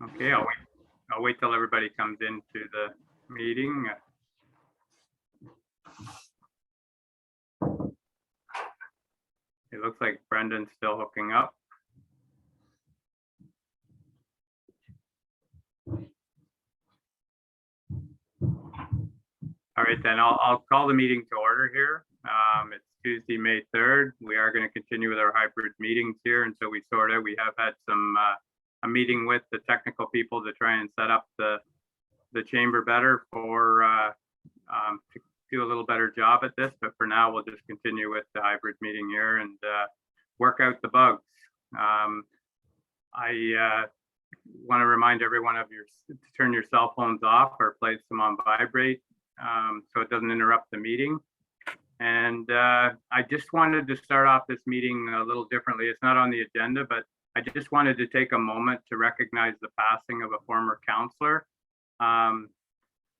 Okay, I'll wait till everybody comes into the meeting. It looks like Brendan's still hooking up. All right, then I'll call the meeting to order here. It's Tuesday, May 3rd. We are going to continue with our hybrid meetings here until we sort out. We have had some a meeting with the technical people to try and set up the chamber better for to do a little better job at this. But for now, we'll just continue with the hybrid meeting here and work out the bugs. I want to remind everyone of to turn your cell phones off or place them on vibrate so it doesn't interrupt the meeting. And I just wanted to start off this meeting a little differently. It's not on the agenda, but I just wanted to take a moment to recognize the passing of a former councillor.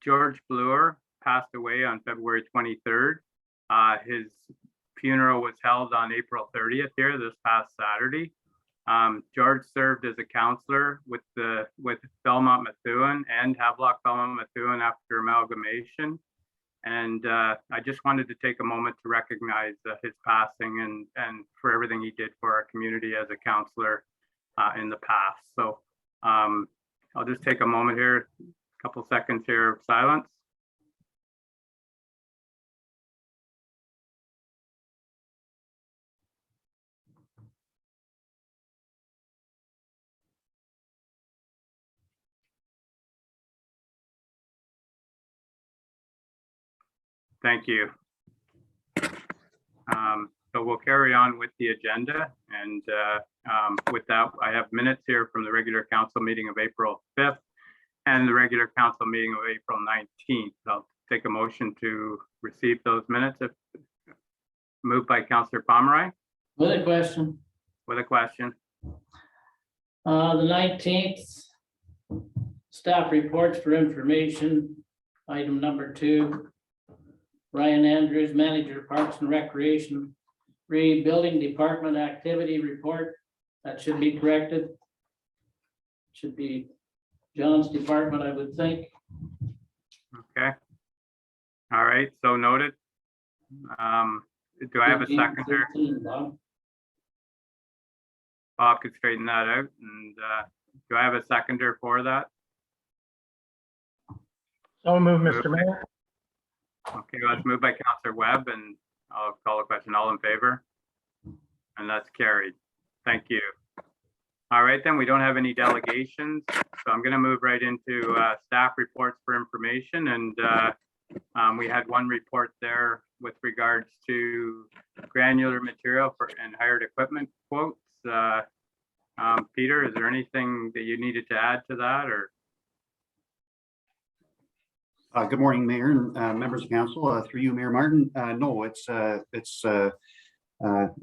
George Bloor passed away on February 23rd. His funeral was held on April 30th here, this past Saturday. George served as a councillor with Belmont-Methuen and Havelock-Belmont-Methuen after amalgamation. And I just wanted to take a moment to recognize his passing and for everything he did for our community as a councillor in the past. So I'll just take a moment here, a couple seconds here of silence. Thank you. So we'll carry on with the agenda. And with that, I have minutes here from the regular council meeting of April 5th and the regular council meeting of April 19th. I'll take a motion to receive those minutes. Moved by Councillor Pomeroy. With a question. With a question. The 19th, staff reports for information, item number 2. Ryan Andrews, Manager, Parks and Recreation, Rebuilding Department Activity Report. That should be corrected. Should be John's department, I would think. Okay. All right, so noted. Do I have a seconder? Bob could straighten that out. And do I have a seconder for that? So move, Mr. Mayor. Okay, let's move by Councillor Webb and I'll call a question. All in favor? And that's carried. Thank you. All right, then we don't have any delegations. So I'm going to move right into staff reports for information. And we had one report there with regards to granular material and hired equipment quotes. Peter, is there anything that you needed to add to that or? Good morning, Mayor and members of council. Through you, Mayor Martin. No, it's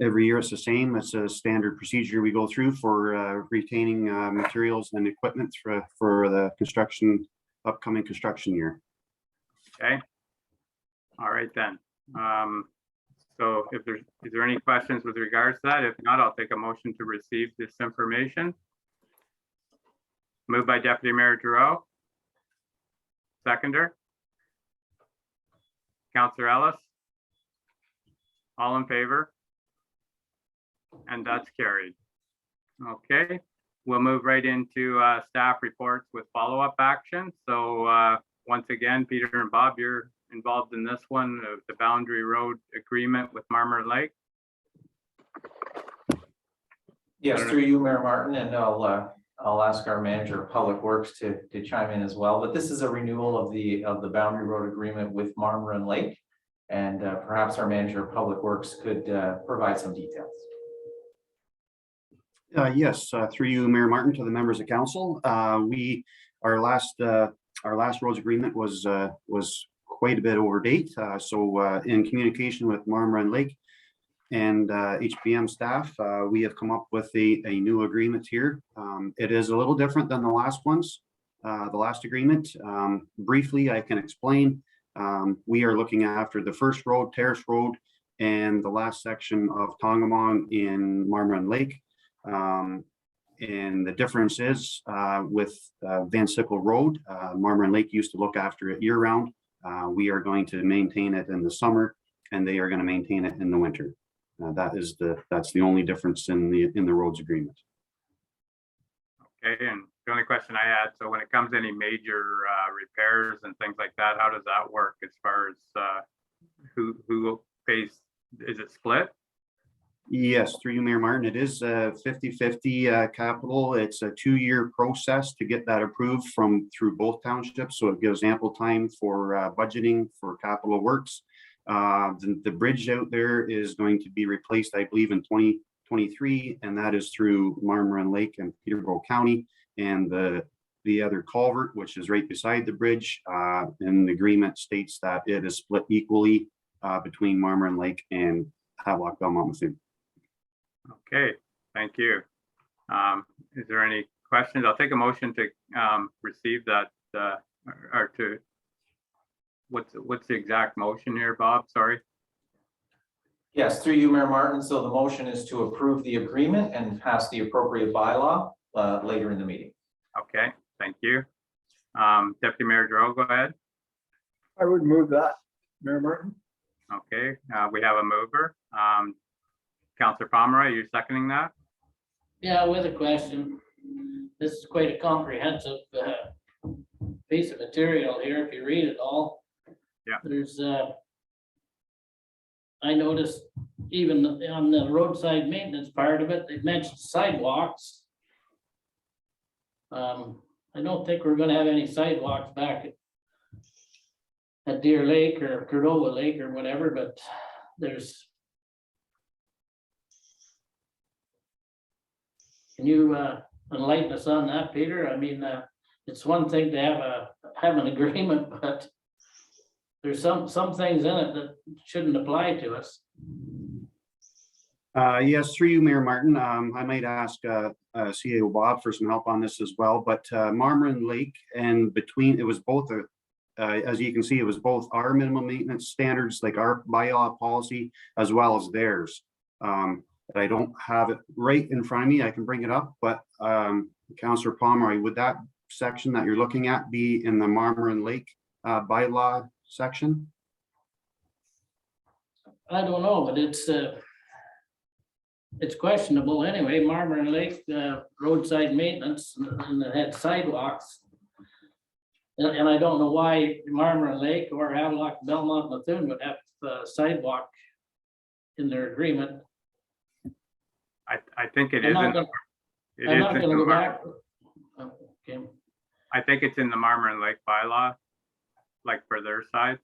every year it's the same. It's a standard procedure we go through for retaining materials and equipment for the upcoming construction year. Okay. All right then. So is there any questions with regards to that? If not, I'll take a motion to receive this information. Moved by Deputy Mayor Giroux. Seconder. Councillor Ellis. All in favor? And that's carried. Okay, we'll move right into staff reports with follow-up action. So once again, Peter and Bob, you're involved in this one, the boundary road agreement with Marmor Lake. Yes, through you, Mayor Martin, and I'll ask our manager of public works to chime in as well. But this is a renewal of the boundary road agreement with Marmor and Lake, and perhaps our manager of public works could provide some details. Yes, through you, Mayor Martin, to the members of council. Our last roads agreement was quite a bit over date. So in communication with Marmor and Lake and HPM staff, we have come up with a new agreement here. It is a little different than the last ones, the last agreement. Briefly, I can explain. We are looking after the first road, Terrace Road, and the last section of Tongamong in Marmor and Lake. And the difference is with Bensicle Road, Marmor Lake used to look after it year round. We are going to maintain it in the summer, and they are going to maintain it in the winter. That's the only difference in the roads agreement. Okay, and the only question I had, so when it comes to any major repairs and things like that, how does that work as far as who pays, is it split? Yes, through you, Mayor Martin, it is 50-50 capital. It's a 2-year process to get that approved through both townships. So it gives ample time for budgeting for capital works. The bridge out there is going to be replaced, I believe, in 2023, and that is through Marmor Lake and Peterborough County. And the other culvert, which is right beside the bridge, in the agreement states that it is split equally between Marmor Lake and Havelock-Belmont-Methuen. Okay, thank you. Is there any questions? I'll take a motion to receive that or to, what's the exact motion here, Bob? Sorry. Yes, through you, Mayor Martin. So the motion is to approve the agreement and pass the appropriate bylaw later in the meeting. Okay, thank you. Deputy Mayor Droe, go ahead. I would move that, Mayor Martin. Okay, we have a mover. Councillor Pomeroy, are you seconding that? Yeah, with a question. This is quite a comprehensive piece of material here, if you read it all. Yeah. There's, I noticed even on the roadside maintenance part of it, they mentioned sidewalks. I don't think we're gonna have any sidewalks back at Deer Lake or Cordova Lake or whatever, but there's. Can you enlighten us on that, Peter? I mean, it's one thing to have an agreement, but there's some things in it that shouldn't apply to us. Yes, through you, Mayor Martin. I might ask CAO Bob for some help on this as well, but Marmor Lake and between, it was both, as you can see, it was both our minimum maintenance standards, like our bylaw policy, as well as theirs. I don't have it right in front of me. I can bring it up, but Councillor Pomeroy, would that section that you're looking at be in the Marmor Lake bylaw section? I don't know, but it's questionable anyway. Marmor Lake roadside maintenance and it had sidewalks. And I don't know why Marmor Lake or Havelock-Belmont-Methuen would have sidewalk in their agreement. I think it I'm is. not gonna- I'm not gonna go back. Okay. I think it's in the Marmor Lake bylaw, like for their side.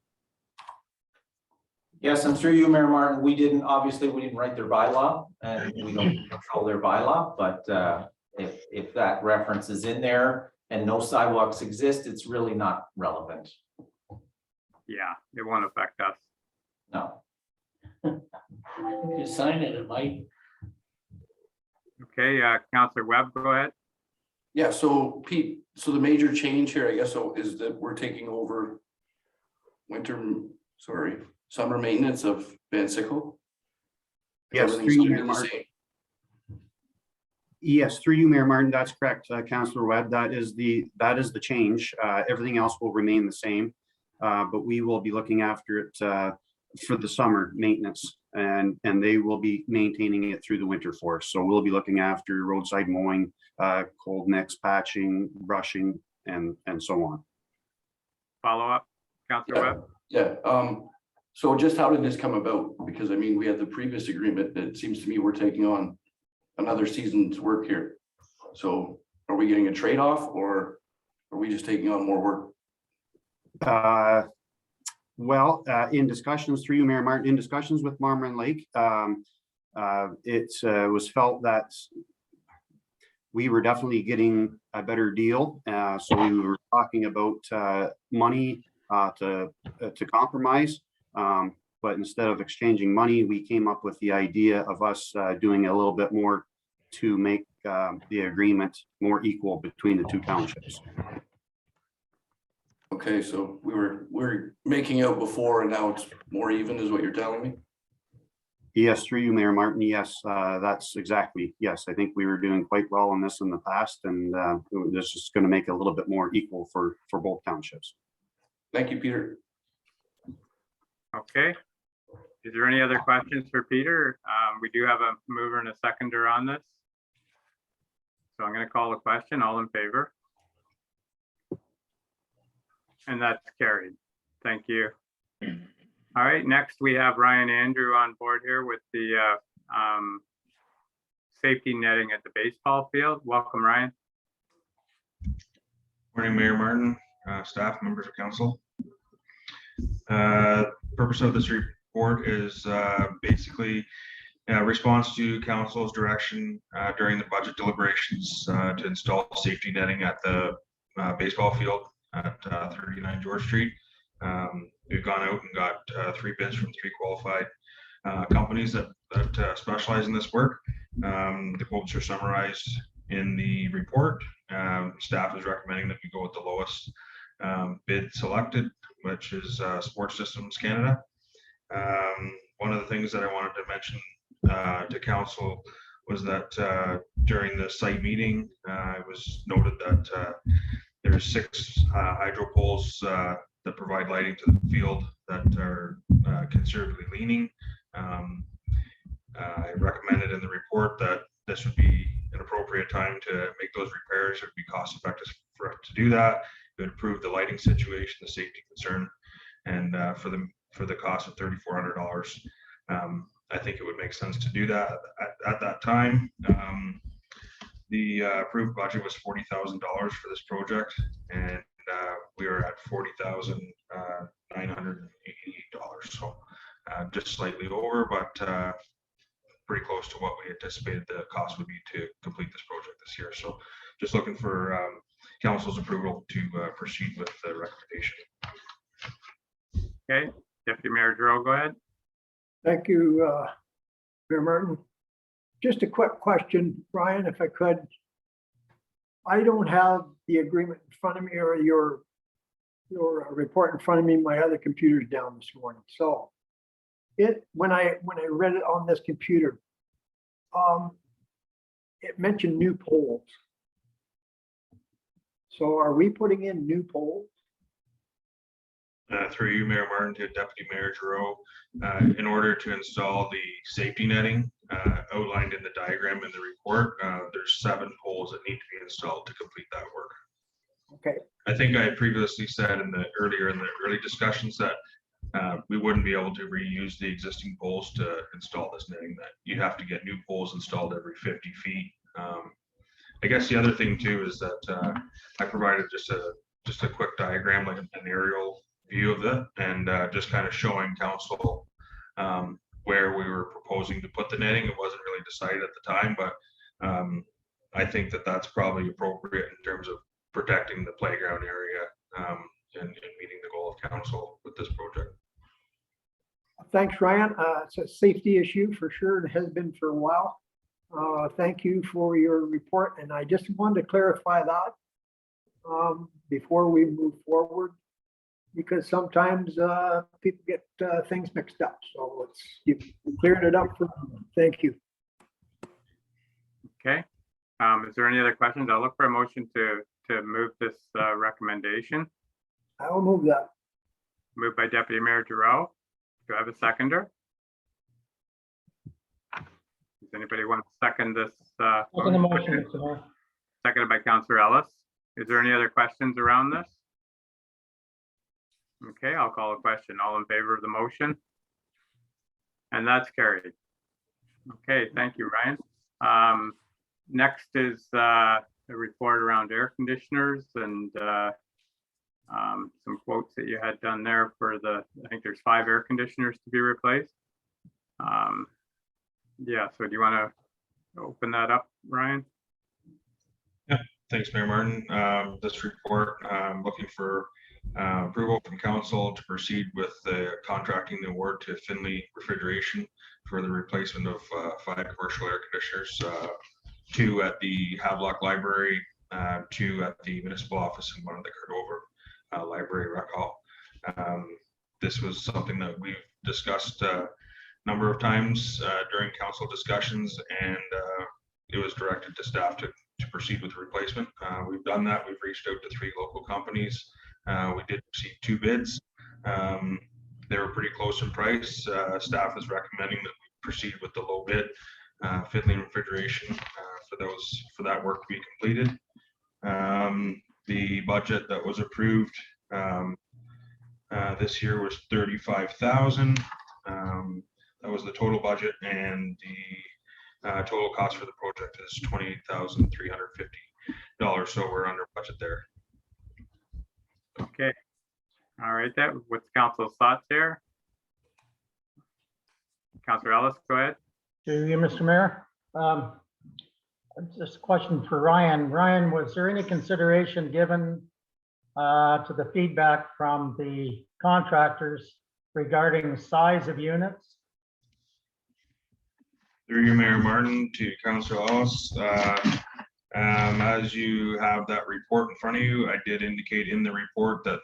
Yes, and through you, Mayor Martin, we didn't write their bylaw and we don't control their bylaw, but if that reference is in there and no sidewalks exist, it's really not relevant. Yeah, it won't affect us. No. If you sign it, it might. Okay, Councillor Webb, go ahead. Yeah, so Pete, so the major change here, I guess, so is that we're taking over summer maintenance of Bensicle? Yes, Everything's through you, gonna Mayor be the Martin. same. Yes, through you, Mayor Martin, that's correct, Councillor Webb. That is the change. Everything else will remain the same, but we will be looking after it for the summer maintenance, and they will be maintaining it through the winter for us. So we'll be looking after roadside mowing, cold mix patching, brushing, and so on. Follow up, Councillor Webb. Yeah, so just how did this come about? Because I mean, we had the previous agreement that it seems to me we're taking on another season's work here. So are we getting a trade-off or are we just taking on more work? Well, in discussions through you, Mayor Martin, in discussions with Marmor Lake, it was felt that we were definitely getting a better deal. So we were talking about money to compromise. But instead of exchanging money, we came up with the idea of us doing a little bit more to make the agreement more equal between the two townships. Okay, so we're making out before and now it's more even is what you're telling me? Yes, through you, Mayor Martin. Yes, that's exactly. Yes, I think we were doing quite well on this in the past, and this is going to make it a little bit more equal for both townships. Thank you, Peter. Okay. Is there any other questions for Peter? We do have a mover and a seconder on this. So I'm going to call the question. All in favor? And that's carried. Thank you. All right, next we have Ryan Andrew on board here with the safety netting at the baseball field. Welcome, Ryan. Morning, Mayor Martin, staff, members of council. Purpose of this report is basically a response to council's direction during the budget deliberations to install safety netting at the baseball field at 39 George Street. We've gone out and got 3 bids from 3 qualified companies that specialize in this work. The quotes are summarized in the report. Staff is recommending that we go with the lowest bid selected, which is Sports Systems Canada. One of the things that I wanted to mention to council was that during the site meeting, it was noted that there's 6 hydro poles that provide lighting to the field that are considerably leaning. I recommended in the report that this would be an appropriate time to make those repairs. It would be cost effective for us to do that. It would improve the lighting situation, the safety concern, and for the cost of $3,400, I think it would make sense to do that at that time. The approved budget was $40,000 for this project, and we are at $40,988. So just slightly over, but pretty close to what we anticipated the cost would be to complete this project this year. So just looking for council's approval to proceed with the recommendation. Okay, Deputy Mayor Giroux, go ahead. Thank you, Mayor Martin. Just a quick question, Brian, if I could. I don't have the agreement in front of me or your report in front of me. My other computer's down this morning. So when I read it on this computer, it mentioned new poles. So are we putting in new poles? Through you, Mayor Martin, to Deputy Mayor Giroux, in order to install the safety netting outlined in the diagram in the report, there's 7 poles that need to be installed to complete that work. Okay. I think I previously said in the early discussions that we wouldn't be able to reuse the existing poles to install this netting, that you'd have to get new poles installed every 50 feet. I guess the other thing too is that I provided just a quick diagram, like an aerial view of it, and just kind of showing council where we were proposing to put the netting. It wasn't really decided at the time, but I think that that's probably appropriate in terms of protecting the playground area and meeting the goal of council with this project. Thanks, Ryan. It's a safety issue for sure. It has been for a while. Thank you for your report. And I just wanted to clarify that before we move forward, because sometimes people get things mixed up. So you cleared it up for me. Thank you. Okay. Is there any other questions? I'll look for a motion to move this recommendation. I will move that. Moved by Deputy Mayor Giroux. Do I have a seconder? Does anybody want to second this? Second the motion, Mr. Mayor. Seconded by Councillor Ellis. Is there any other questions around this? Okay, I'll call a question. All in favor of the motion? And that's carried. Okay, thank you, Ryan. Next is a report around air conditioners and some quotes that you had done there for I think there's 5 air conditioners to be replaced. Yeah, so do you want to open that up, Ryan? Yeah, thanks, Mayor Martin. This report, looking for approval from council to proceed with contracting the award to Finley Refrigeration for the replacement of 5 commercial air conditioners, 2 at the Havelock Library, 2 at the municipal office, and 1 at the Cordova Library Rec Hall. This was something that we've discussed number of times during council discussions, and it was directed to staff to proceed with the replacement. We've done that. We've reached out to 3 local companies. We did receive 2 bids. They were pretty close in price. Staff is recommending that we proceed with the low bid, Fiddling Refrigeration, for that work to be completed. The budget that was approved this year was $35,000. That was the total budget, and the total cost for the project is $28,350. So we're under budget there. Okay. All right, what's council's thoughts here? Councilor Ellis, go ahead. To you, Mr. Mayor. Just a question for Ryan. Ryan, was there any consideration given to the feedback from the contractors regarding size of units? Through you, Mayor Martin, to Councilor Ellis. As you have that report in front of you, I did indicate in the report that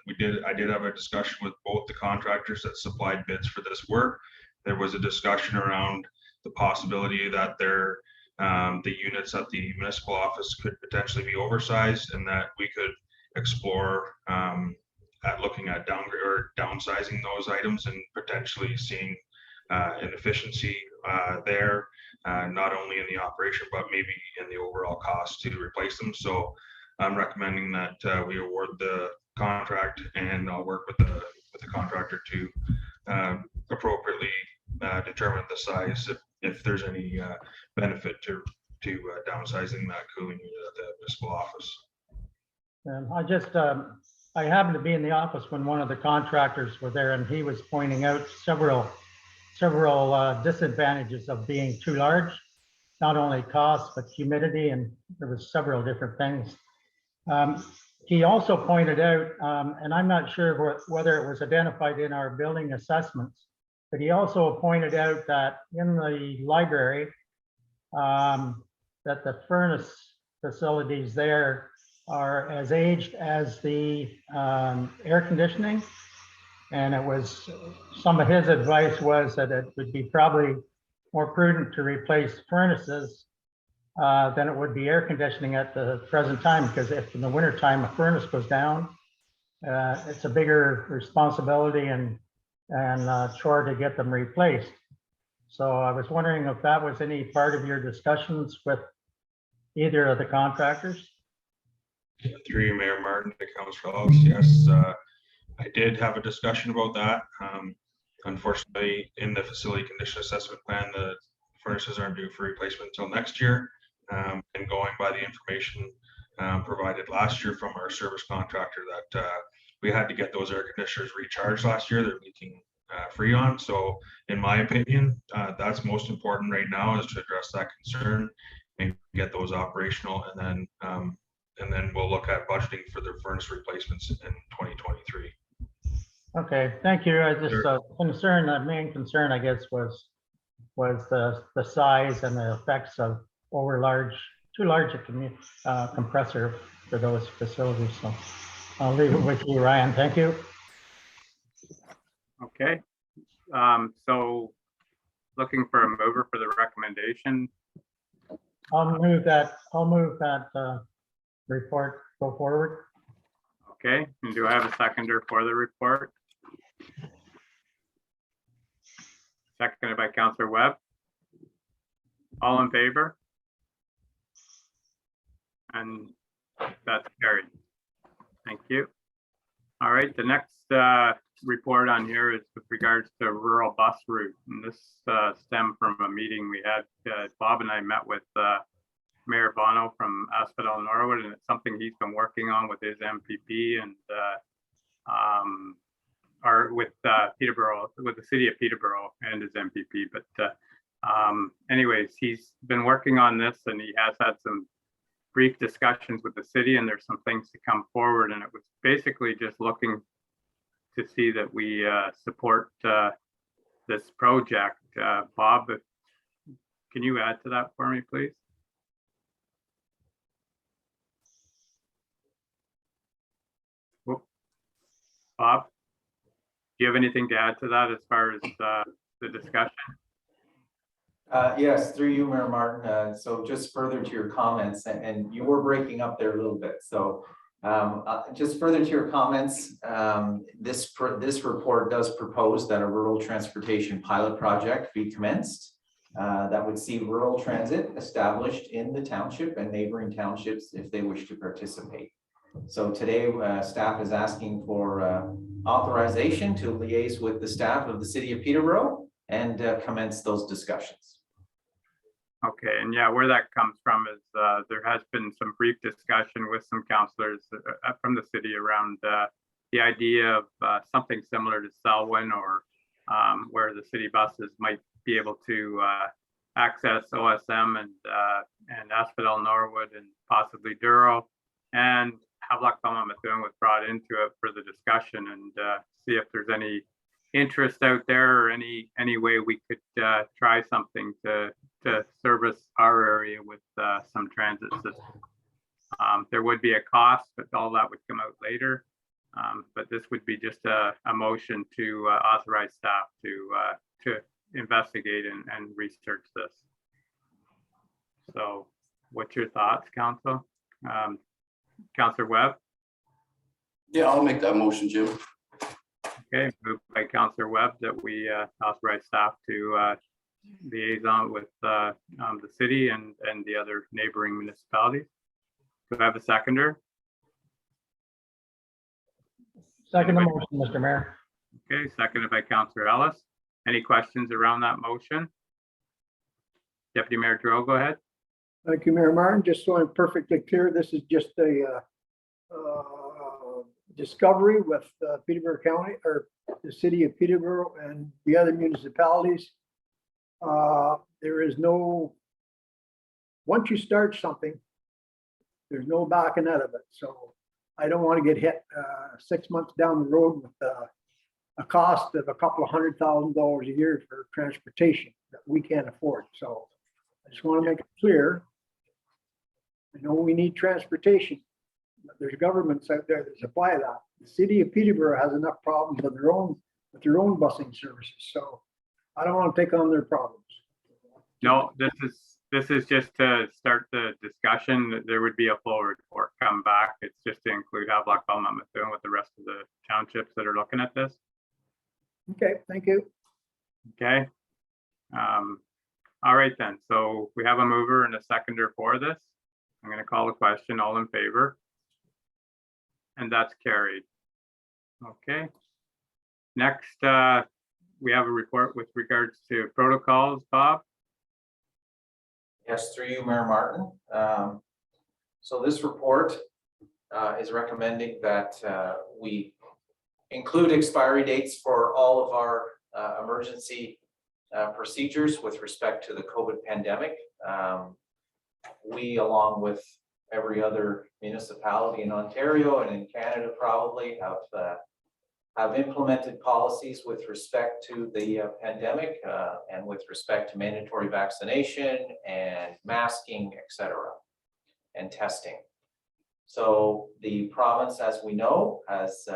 I did have a discussion with both the contractors that supplied bids for this work. There was a discussion around the possibility that the units at the municipal office could potentially be oversized, and that we could explore at looking at downgrade or downsizing those items and potentially seeing an efficiency there, not only in the operation, but maybe in the overall cost to replace them. So I'm recommending that we award the contract, and I'll work with the contractor to appropriately determine the size if there's any benefit to downsizing that cooling unit at the municipal office. I happened to be in the office when one of the contractors were there, and he was pointing out several disadvantages of being too large, not only cost, but humidity, and there was several different things. He also pointed out, and I'm not sure whether it was identified in our building assessments, but he also pointed out that in the library, that the furnace facilities there are as aged as the air conditioning. And it was, some of his advice was that it would be probably more prudent to replace furnaces than it would be air conditioning at the present time, because if in the wintertime a furnace goes down, it's a bigger responsibility and chore to get them replaced. So I was wondering if that was any part of your discussions with either of the contractors? Through you, Mayor Martin, to Councilor Ellis, yes, I did have a discussion about that. Unfortunately, in the facility condition assessment plan, the furnaces aren't due for replacement until next year. And going by the information provided last year from our service contractor, that we had to get those air conditioners recharged last year. They're leaking Freon. So in my opinion, that's most important right now, is to address that concern and get those operational, and then we'll look at budgeting for the furnace replacements in 2023. Okay, thank you. I just the main concern, I guess, was the size and the effects of too large a compressor for those facilities. So I'll leave it with you, Ryan. Thank you. Okay. So looking for a mover for the recommendation. I'll move that report go forward. Okay, and do I have a seconder for the report? Seconded by Councilor Webb. All in favor? And that's carried. Thank you. All right, the next report on here is with regards to rural bus route. And this stemmed from a meeting we had. Bob and I met with Mayor Bono from Asphodel Norwood, and it's something he's been working on with his MPP and with Peterborough, with the city of Peterborough and his MPP. But anyways, he's been working on this, and he has had some brief discussions with the city, and there's some things to come forward. And it was basically just looking to see that we support this project. Bob, can you add to that for me, please? Bob, do you have anything to add to that as far as the discussion? Yes, through you, Mayor Martin. So just further to your comments, and you were breaking up there a little bit. So just further to your comments, this report does propose that a rural transportation pilot project be commenced that would see rural transit established in the township and neighboring townships if they wish to participate. So today, staff is asking for authorization to liaise with the staff of the city of Peterborough and commence those discussions. Okay, and yeah, where that comes from is there has been some brief discussion with some councillors from the city around the idea of something similar to Selwyn, or where the city buses might be able to access OSM and Asphodel, Norwood, and possibly Duro. And Havelock-Belmont-Methuen was brought into it for the discussion, and see if there's any interest out there, or any way we could try something to service our area with some transit system. There would be a cost, but all that would come out later. But this would be just a motion to authorize staff to investigate and research this. So what's your thoughts, Council? Councillor Webb? Yeah, I'll make that motion, Jim. Okay, moved by Councillor Webb that we authorize staff to liaison with the city and the other neighboring municipalities. Do I have a seconder? Second motion, Mr. Mayor. Okay, seconded by Councillor Ellis. Any questions around that motion? Deputy Mayor Drill, go ahead. Thank you, Mayor Martin. Just so I'm perfectly clear, this is just a discovery with Peterborough County, or the city of Peterborough and the other municipalities. There is no, once you start something, there's no backing out of it. So I don't want to get hit 6 months down the road with a cost of a couple of $100,000 a year for transportation that we can't afford. So I just want to make it clear. I know we need transportation, but there's governments out there that supply that. The city of Peterborough has enough problems with their own busing services. So I don't want to take on their problems. No, this is just to start the discussion. There would be a full report come back. It's just to include Havelock-Belmont-Methuen with the rest of the townships that are looking at this. Okay, thank you. Okay. All right then. So we have a mover and a seconder for this. I'm going to call the question. All in favor? And that's carried. Okay. Next, we have a report with regards to protocols. Bob? Yes, through you, Mayor Martin. So this report is recommending that we include expiry dates for all of our emergency procedures with respect to the COVID pandemic. We, along with every other municipality in Ontario and in Canada, probably have implemented policies with respect to the pandemic and with respect to mandatory vaccination and masking, etc., and testing. So the province, as we know, has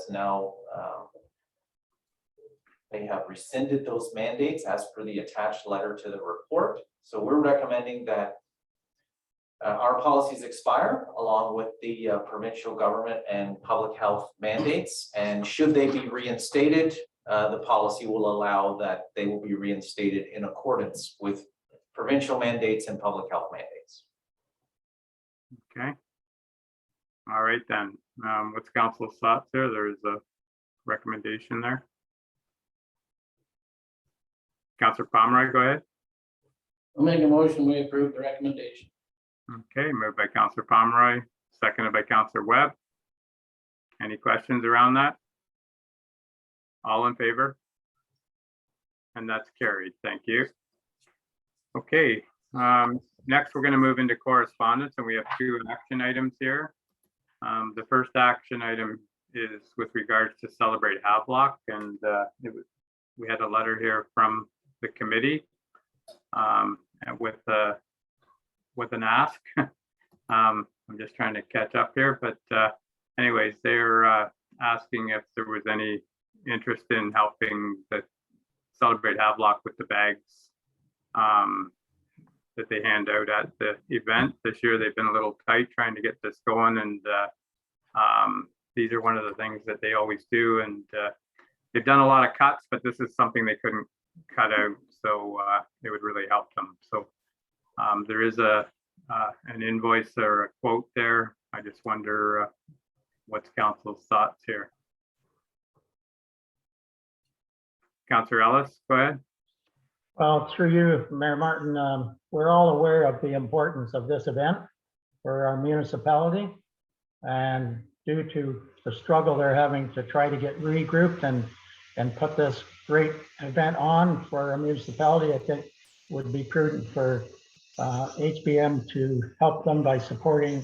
now they have rescinded those mandates as per the attached letter to the report. So we're recommending that our policies expire along with the provincial government and public health mandates. And should they be reinstated, the policy will allow that they will be reinstated in accordance with provincial mandates and public health mandates. Okay. All right then. What's council's thoughts there? There's a recommendation there. Councillor Pomeroy, go ahead. I'll make a motion, we approve the recommendation. Okay, moved by Councillor Pomeroy, seconded by Councillor Webb. Any questions around that? All in favor? And that's carried. Thank you. Okay, next we're going to move into correspondence, and we have 2 action items here. The first action item is with regards to Celebrate Havelock, and we had a letter here from the committee with an ask. I'm just trying to catch up here, but anyways, they're asking if there was any interest in helping the Celebrate Havelock with the bags that they hand out at the event. This year, they've been a little tight trying to get this going, and these are one of the things that they always do. And they've done a lot of cuts, but this is something they couldn't cut out, so it would really help them. So there is an invoice or a quote there. I just wonder what's council's thoughts here. Councillor Ellis, go ahead. Well, through you, Mayor Martin, we're all aware of the importance of this event for our municipality. And due to the struggle they're having to try to get regrouped and put this great event on for our municipality, I think would be prudent for HBM to help them by supporting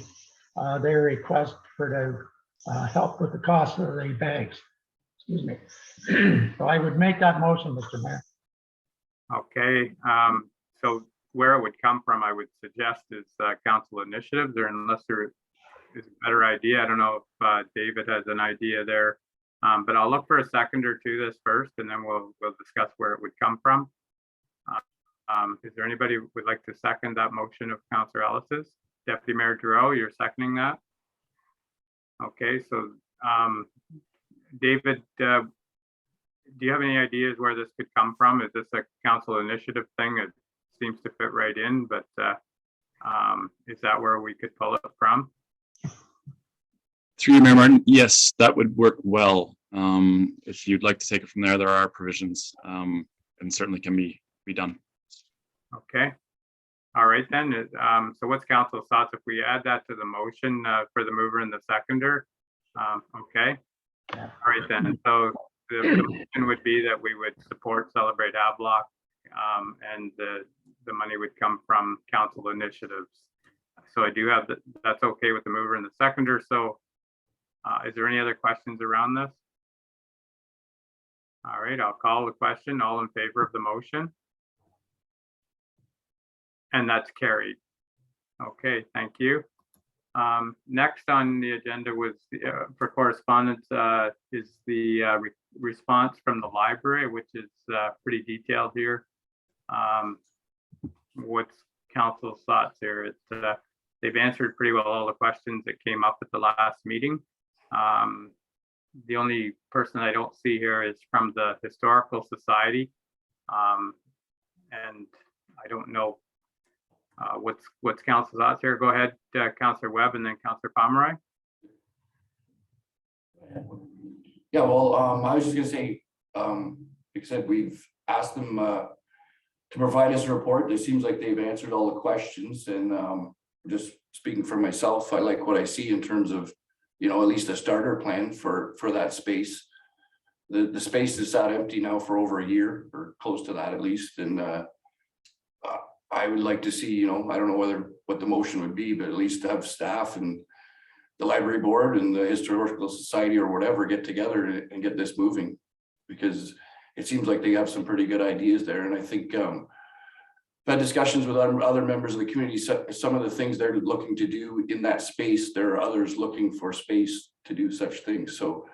their request for the help with the cost of the bags. Excuse me. So I would make that motion, Mr. Mayor. Okay, so where it would come from, I would suggest is council initiatives, or unless there is a better idea. I don't know if David has an idea there, but I'll look for a seconder to this first, and then we'll discuss where it would come from. Is there anybody who would like to second that motion of Councillor Ellis's? Deputy Mayor Giroux, you're seconding that? Okay, so David, do you have any ideas where this could come from? Is this a council initiative thing? It seems to fit right in, but is that where we could pull it from? Through you, Mayor Martin, yes, that would work well. If you'd like to take it from there, there are provisions and certainly can be done. Okay. All right then. So what's council's thoughts if we add that to the motion for the mover and the seconder? Okay. All right then. So the motion would be that we would support Celebrate Havelock, and the money would come from council initiatives. So I do have that's okay with the mover and the seconder. So is there any other questions around this? All right, I'll call the question. All in favor of the motion? And that's carried. Okay, thank you. Next on the agenda was for correspondence is the response from the library, which is pretty detailed here. What's council's thoughts here? It's they've answered pretty well all the questions that came up at the last meeting. The only person I don't see here is from the Historical Society, and I don't know what's council's thoughts here. Go ahead, Councillor Webb, and then Councillor Pomeroy. Yeah, well, I was just gonna say, like I said, we've asked them to provide us a report. It seems like they've answered all the questions, and just speaking for myself, I like what I see in terms of, you know, at least a starter plan for that space. The space is sat empty now for over a year, or close to that at least, and I would like to see, you know, I don't know what the motion would be, but at least to have staff and the library board and the Historical Society or whatever get together and get this moving, because it seems like they have some pretty good ideas there. And I think I've had discussions with other members of the community. Some of the things they're looking to do in that space, there are others looking for space to do such things. So,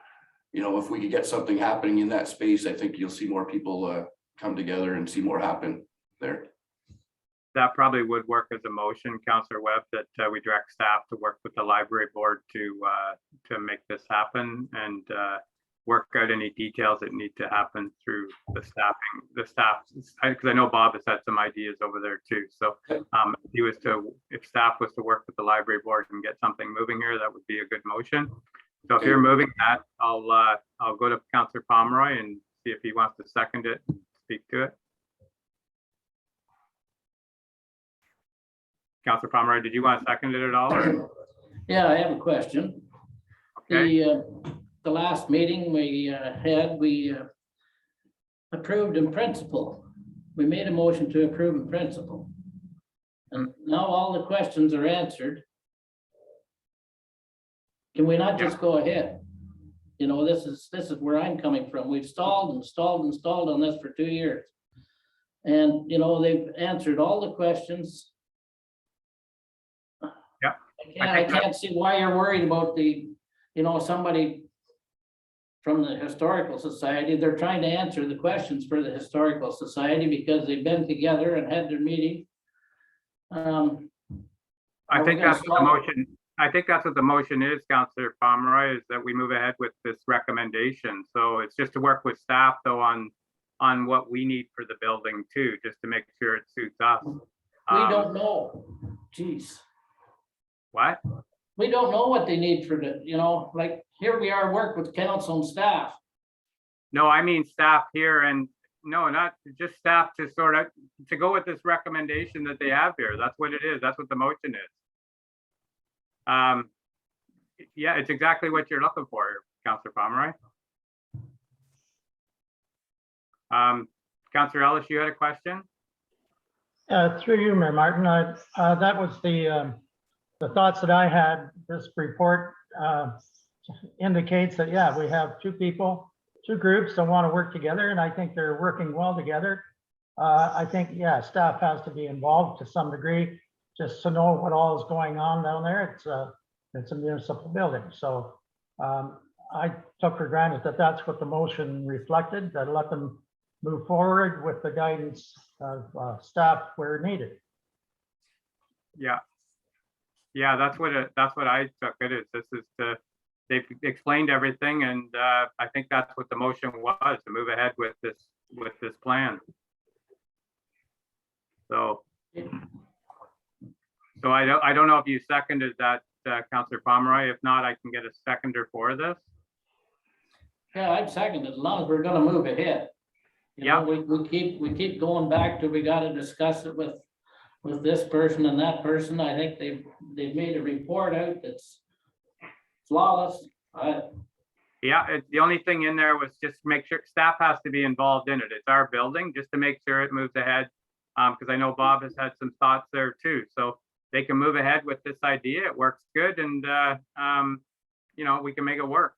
you know, if we could get something happening in that space, I think you'll see more people come together and see more happen there. That probably would work as a motion, Councillor Webb, that we direct staff to work with the library board to make this happen, and work out any details that need to happen through the staff, because I know Bob has had some ideas over there too. So if staff was to work with the library board and get something moving here, that would be a good motion. So if you're moving that, I'll go to Councillor Pomeroy and see if he wants to second it and speak to it. Councillor Pomeroy, did you want to second it at all? Or? Yeah, I have a question. Okay. The last meeting we approved in principle. We made a motion to approve in principle. And now all the questions are answered. Can we not just go ahead? You know, this is where I'm coming from. We've stalled on this for 2 years. And, you know, they've answered all the questions. Yeah. I can't see why you're worried about you know, somebody from the Historical Society. They're trying to answer the questions for the Historical Society because they've been together and had their meeting. I Are we think gonna that's what the stop? motion, I think that's what the motion is, Councillor Pomeroy, is that we move ahead with this recommendation. So it's just to work with staff though on what we need for the building too, just to make sure it suits us. We don't know. Jeez. What? We don't know what they need for the, you know, like here we are, work with council and staff. No, I mean staff here and no, not just staff to sort of, to go with this recommendation that they have here. That's what it is. That's what the motion is. Yeah, it's exactly what you're looking for, Councillor Pomeroy. Councillor Ellis, you had a question? Through you, Mayor Martin, that was the thoughts that I had. This report indicates that, yeah, we have two groups that want to work together, and I think they're working well together. I think, yeah, staff has to be involved to some degree, just to know what all is going on down there. It's a municipal building, so I took for granted that that's what the motion reflected, that let them move forward with the guidance of staff where needed. Yeah. Yeah, that's what I took it is. This is they've explained everything, and I think that's what the motion was, to move ahead with this plan. So I don't know if you seconded that, Councillor Pomeroy. If not, I can get a seconder for this. Yeah, I'd second it, as long as we're gonna move ahead. You know, we keep going back to, we gotta discuss it with this person and that person. I think they've made a report out that's flawless. Yeah, the only thing in there was just make sure staff has to be involved in it. It's our building, just to make sure it moves ahead. Because I know Bob has had some thoughts there too. So they can move ahead with this idea. It works good, and you know, we can make it work.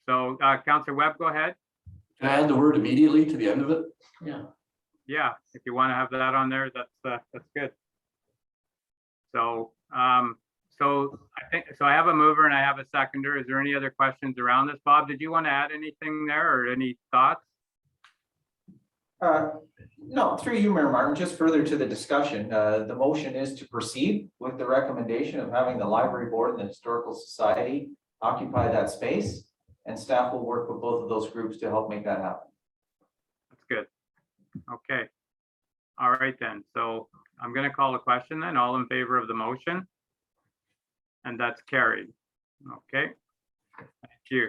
So Councillor Webb, go ahead. Can I add the word immediately to the end of it? Yeah. Yeah, if you want to have that on there, that's good. So so I have a mover and I have a seconder. Is there any other questions around this? Bob, did you want to add anything there or any thoughts? No, through you, Mayor Martin, just further to the discussion, the motion is to proceed with the recommendation of having the library board and the historical society occupy that space, and staff will work with both of those groups to help make that happen. That's good. Okay. All right then. So I'm going to call a question then. All in favor of the motion? And that's carried. Okay. Thank you.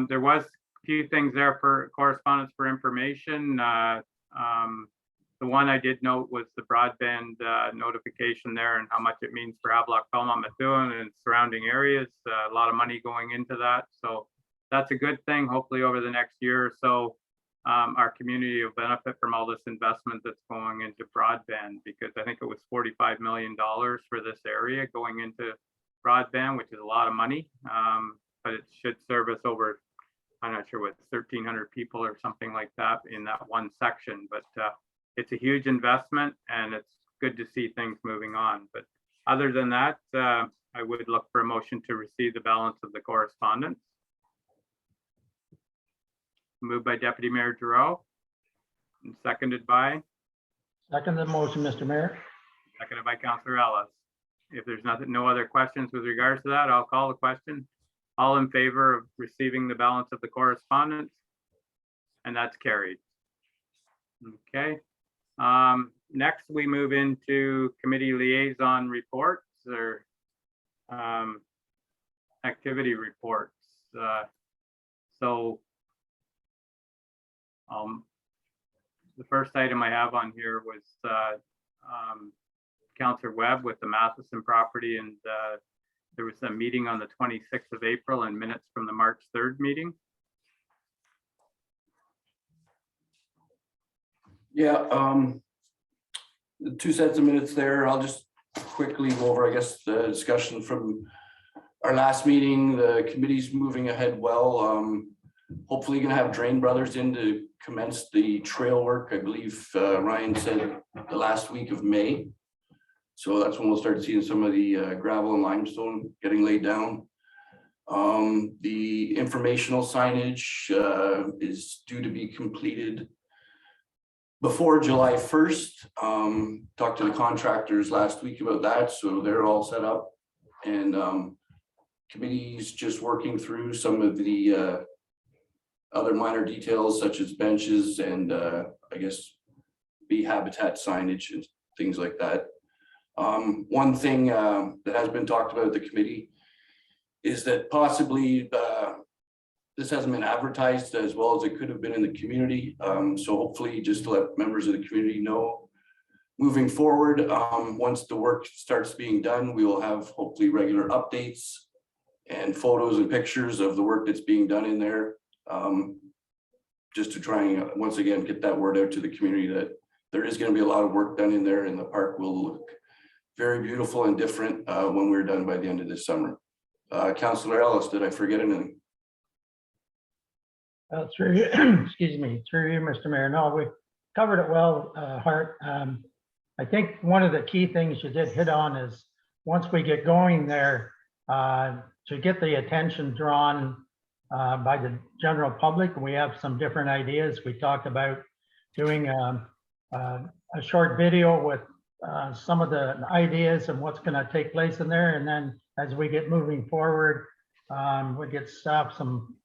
There was a few things there for correspondence for information. The one I did note was the broadband notification there and how much it means for Havelock-Belmont-Methuen and surrounding areas. A lot of money going into that. So that's a good thing. Hopefully over the next year or so, our community will benefit from all this investment that's going into broadband, because I think it was $45 million for this area going into broadband, which is a lot of money. But it should service over, I'm not sure what, 1,300 people or something like that in that one section. But it's a huge investment, and it's good to see things moving on. But other than that, I would look for a motion to receive the balance of the correspondence. Moved by Deputy Mayor Giroux and seconded by? Second the motion, Mr. Mayor. Seconded by Councillor Ellis. If there's no other questions with regards to that, I'll call the question. All in favor of receiving the balance of the correspondence? And that's carried. Okay. Next, we move into committee liaison reports or activity reports. The first item I have on here was Councillor Webb with the Matheson property, and there was a meeting on the 26th of April and minutes from the March 3rd meeting. Yeah, the two sets of minutes there. I'll just quickly go over, I guess, the discussion from our last meeting. The committee's moving ahead well. Hopefully gonna have Drain Brothers in to commence the trail work. I believe Ryan said the last week of May. So that's when we'll start seeing some of the gravel and limestone getting laid down. The informational signage is due to be completed before July 1st. Talked to the contractors last week about that, so they're all set up. And committee's just working through some of the other minor details such as benches and I guess bee habitat signage and things like that. One thing that has been talked about at the committee is that possibly this hasn't been advertised as well as it could have been in the community. So hopefully just to let members of the community know, moving forward, once the work starts being done, we will have hopefully regular updates and photos and pictures of the work that's being done in there. Just to try and once again get that word out to the community that there is going to be a lot of work done in there, and the park will look very beautiful and different when we're done by the end of this summer. Councillor Ellis, did I forget anything? Through you, excuse me, through you, Mr. Mayor. No, we covered it well, Hart. I think one of the key things you did hit on is once we get going there, to get the attention drawn by the general public, we have some different ideas. We talked about doing a short video with some of the ideas and what's going to take place in there, and then as we get moving forward, we get some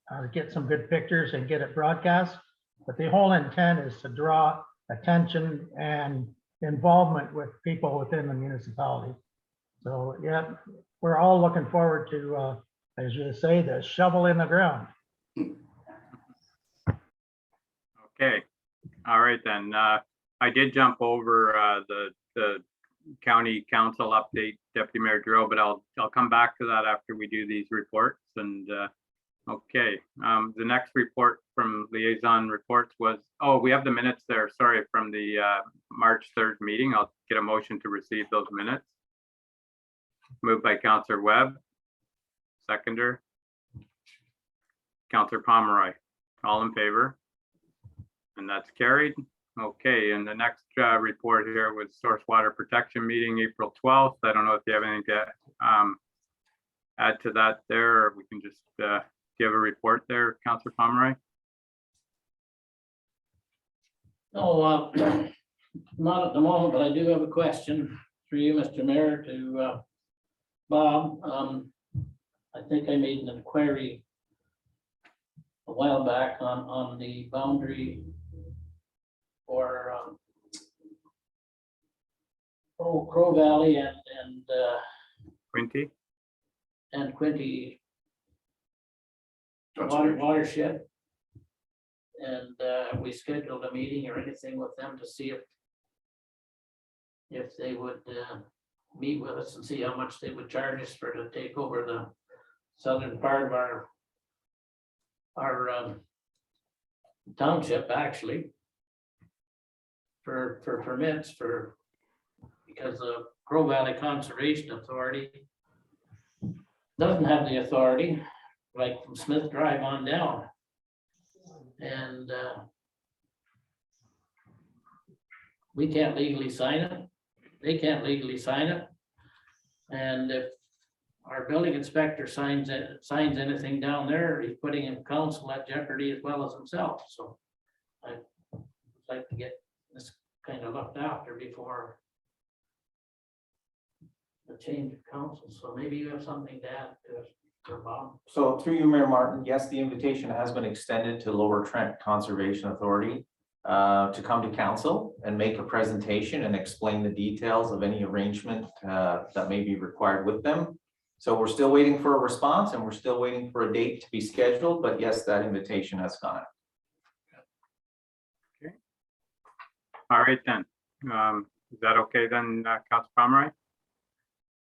good pictures and get it broadcast. But the whole intent is to draw attention and involvement with people within the municipality. So yeah, we're all looking forward to, as you say, the shovel in the ground. Okay, all right then. I did jump over the county council update, Deputy Mayor Giroux, but I'll come back to that after we do these reports. And okay, the next report from liaison reports was, oh, we have the minutes there. Sorry, from the March 3rd meeting. I'll get a motion to receive those minutes. Moved by Councillor Webb, seconder. Councillor Pomeroy, all in favor? And that's carried. Okay, and the next report here was Source Water Protection Meeting, April 12th. I don't know if you have anything to add to that there, or we can just give a report there, Councillor Pomeroy. No, not at the moment, but I do have a question for you, Mr. Mayor, to Bob. I think I made an inquiry a while back on the boundary for Crow Valley and Quinty? and Quinty watershed. And we scheduled a meeting or anything with them to see if they would meet with us and see how much they would charge us for to take over the southern part of our township, actually, for permits because the Crow Valley Conservation Authority doesn't have the authority, like from Smith Drive on down. And we can't legally sign it. They can't legally sign it. And if our building inspector signs anything down there, he's putting in council at jeopardy as well as himself. So I'd like to get this kind of looked after before the change of council. So maybe you have something to add to us, Bob. So through you, Mayor Martin, yes, the invitation has been extended to Lower Trent Conservation Authority to come to council and make a presentation and explain the details of any arrangement that may be required with them. So we're still waiting for a response and we're still waiting for a date to be scheduled, but yes, that invitation has gone out. Okay. All right then. Is that okay then, Councillor Pomeroy?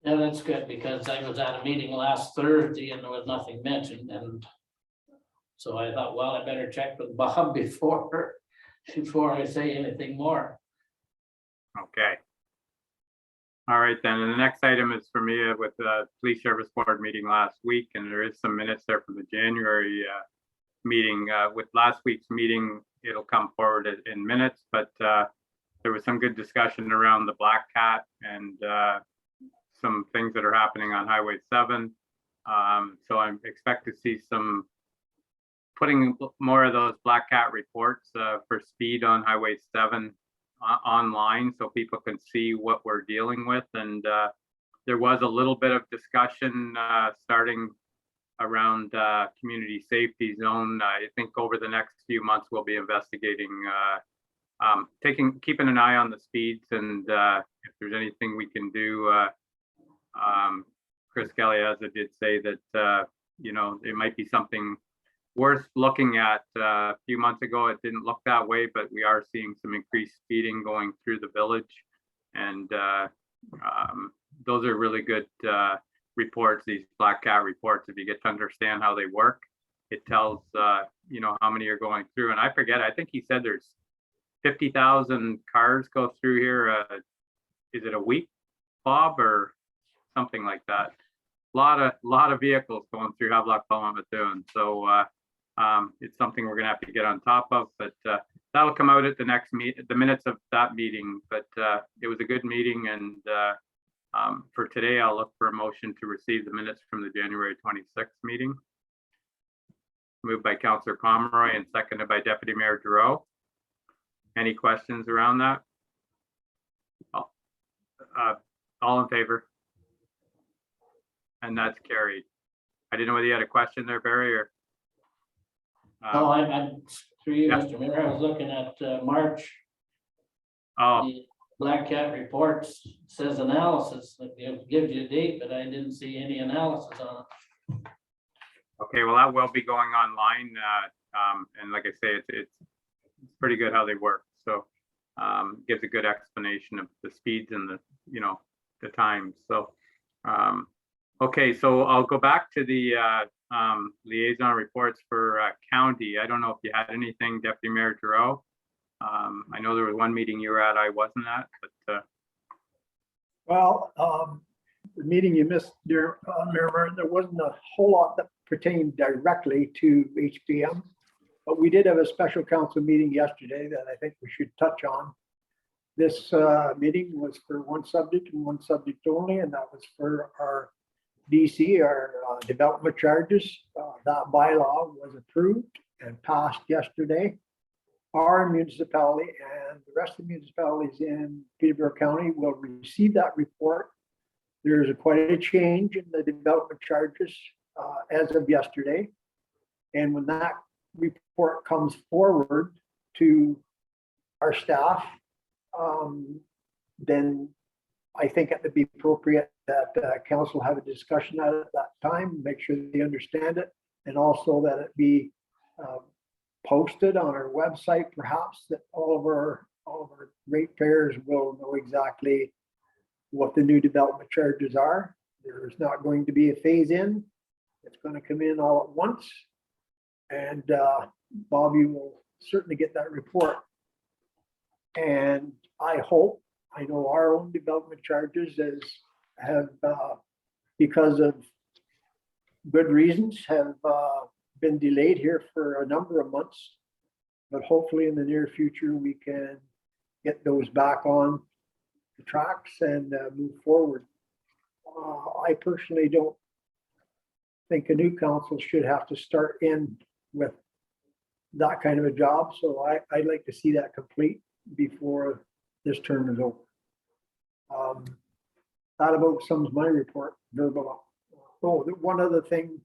Yeah, that's good, because I was at a meeting last Thursday and there was nothing mentioned, and so I thought, well, I better check with Bob before I say anything more. Okay. All right then, and the next item is for me with the Police Service Board meeting last week, and there is some minutes there from the January meeting. With last week's meeting, it'll come forward in minutes, but there was some good discussion around the Black Cat and some things that are happening on Highway 7. So I expect to see putting more of those black cat reports for speed on Highway 7 online so people can see what we're dealing with. And there was a little bit of discussion starting around community safety zone. I think over the next few months, we'll be investigating, keeping an eye on the speeds, and if there's anything we can do. Chris Galeazza did say that, it might be something worth looking at. A few months ago, it didn't look that way, but we are seeing some increased speeding going through the village. And those are really good reports, these black cat reports. If you get to understand how they work, it tells, how many are going through. And I forget, I think he said there's 50,000 cars go through here. Is it a week, Bob, or something like that? Lot of vehicles going through Havelock-Belmont-Methuen. So it's something we're gonna have to get on top of, but that'll come out at the next the minutes of that meeting. But it was a good meeting, and for today, I'll look for a motion to receive the minutes from the January 26th meeting. Moved by Councillor Pomeroy and seconded by Deputy Mayor Giroux. Any questions around that? All in favor? And that's carried. I didn't know whether you had a question there, Barry, or? No, I'm through you, Yeah. Mr. Mayor. I was looking at March. Oh, The Black Cat reports says analysis, it gives you a date, but I didn't see any analysis on it. okay, well, that will be going online. And like I say, it's pretty good how they work. So gives a good explanation of the speeds and the times. So, okay, so I'll go back to the liaison reports for county. I don't know if you had anything, Deputy Mayor Giroux. I know there was one meeting you were at, I wasn't at, but. Well, the meeting you missed there, Mayor Martin, there wasn't a whole lot that pertained directly to HPM. But we did have a special council meeting yesterday that I think we should touch on. This meeting was for one subject and one subject only, and that was for our DC, our development charges. That bylaw was approved and passed yesterday. Our municipality and the rest of the municipalities in Peterborough County will receive that report. There's quite a change in the development charges as of yesterday. And when that report comes forward to our staff, then I think it would be appropriate that council have a discussion at that time, make sure they understand it, and also that it be posted on our website, perhaps, that all of our ratepayers will know exactly what the new development charges are. There's not going to be a phase in. It's going to come in all at once. And Bobby will certainly get that report. And I know our own development charges have, because of good reasons, have been delayed here for a number of months. But hopefully in the near future, we can get those back on the tracks and move forward. I personally don't think a new council should have to start in with that kind of a job. So I'd like to see that complete before this term is over. That about sums my report verbal. Oh, one other thing,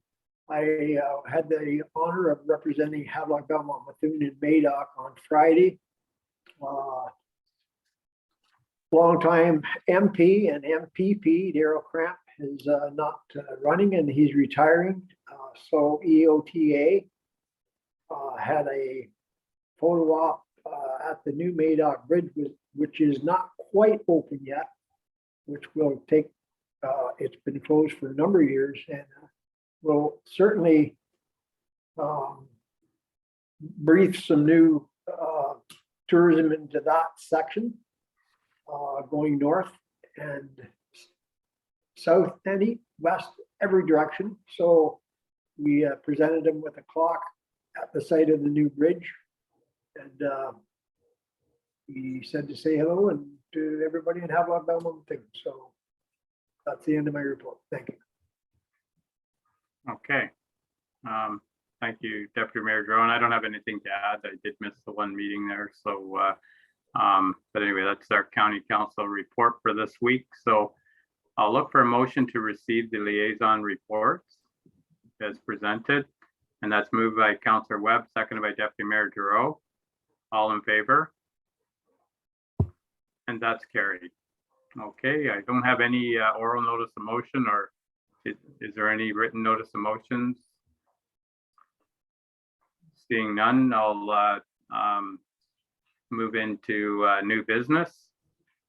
I had the honor of representing Havelock-Belmont-Methuen in Madoc on Friday. Longtime MP and MPP, Darrell Cramp, is not running and he's retiring. So EOTA had a photo op at the new Madoc Bridge, which is not quite open yet, which will take, it's been closed for a number of years, and will certainly breathe some new tourism into that section, going north and south and east, west, every direction. So we presented him with a clock at the site of the new bridge, and he said to say hello and to everybody in Havelock-Belmont-Methuen. So that's the end of my report. Thank you. Okay. Thank you, Deputy Mayor Drone. I don't have anything to add. I did miss the one meeting there, so, but anyway, that's our county council report for this week. So I'll look for a motion to receive the liaison reports as presented, and that's moved by Councillor Webb, seconded by Deputy Mayor Giroux. All in favor? And that's carried. Okay, I don't have any oral notice of motion, or is there any written notice of motions? Seeing none, I'll move into new business.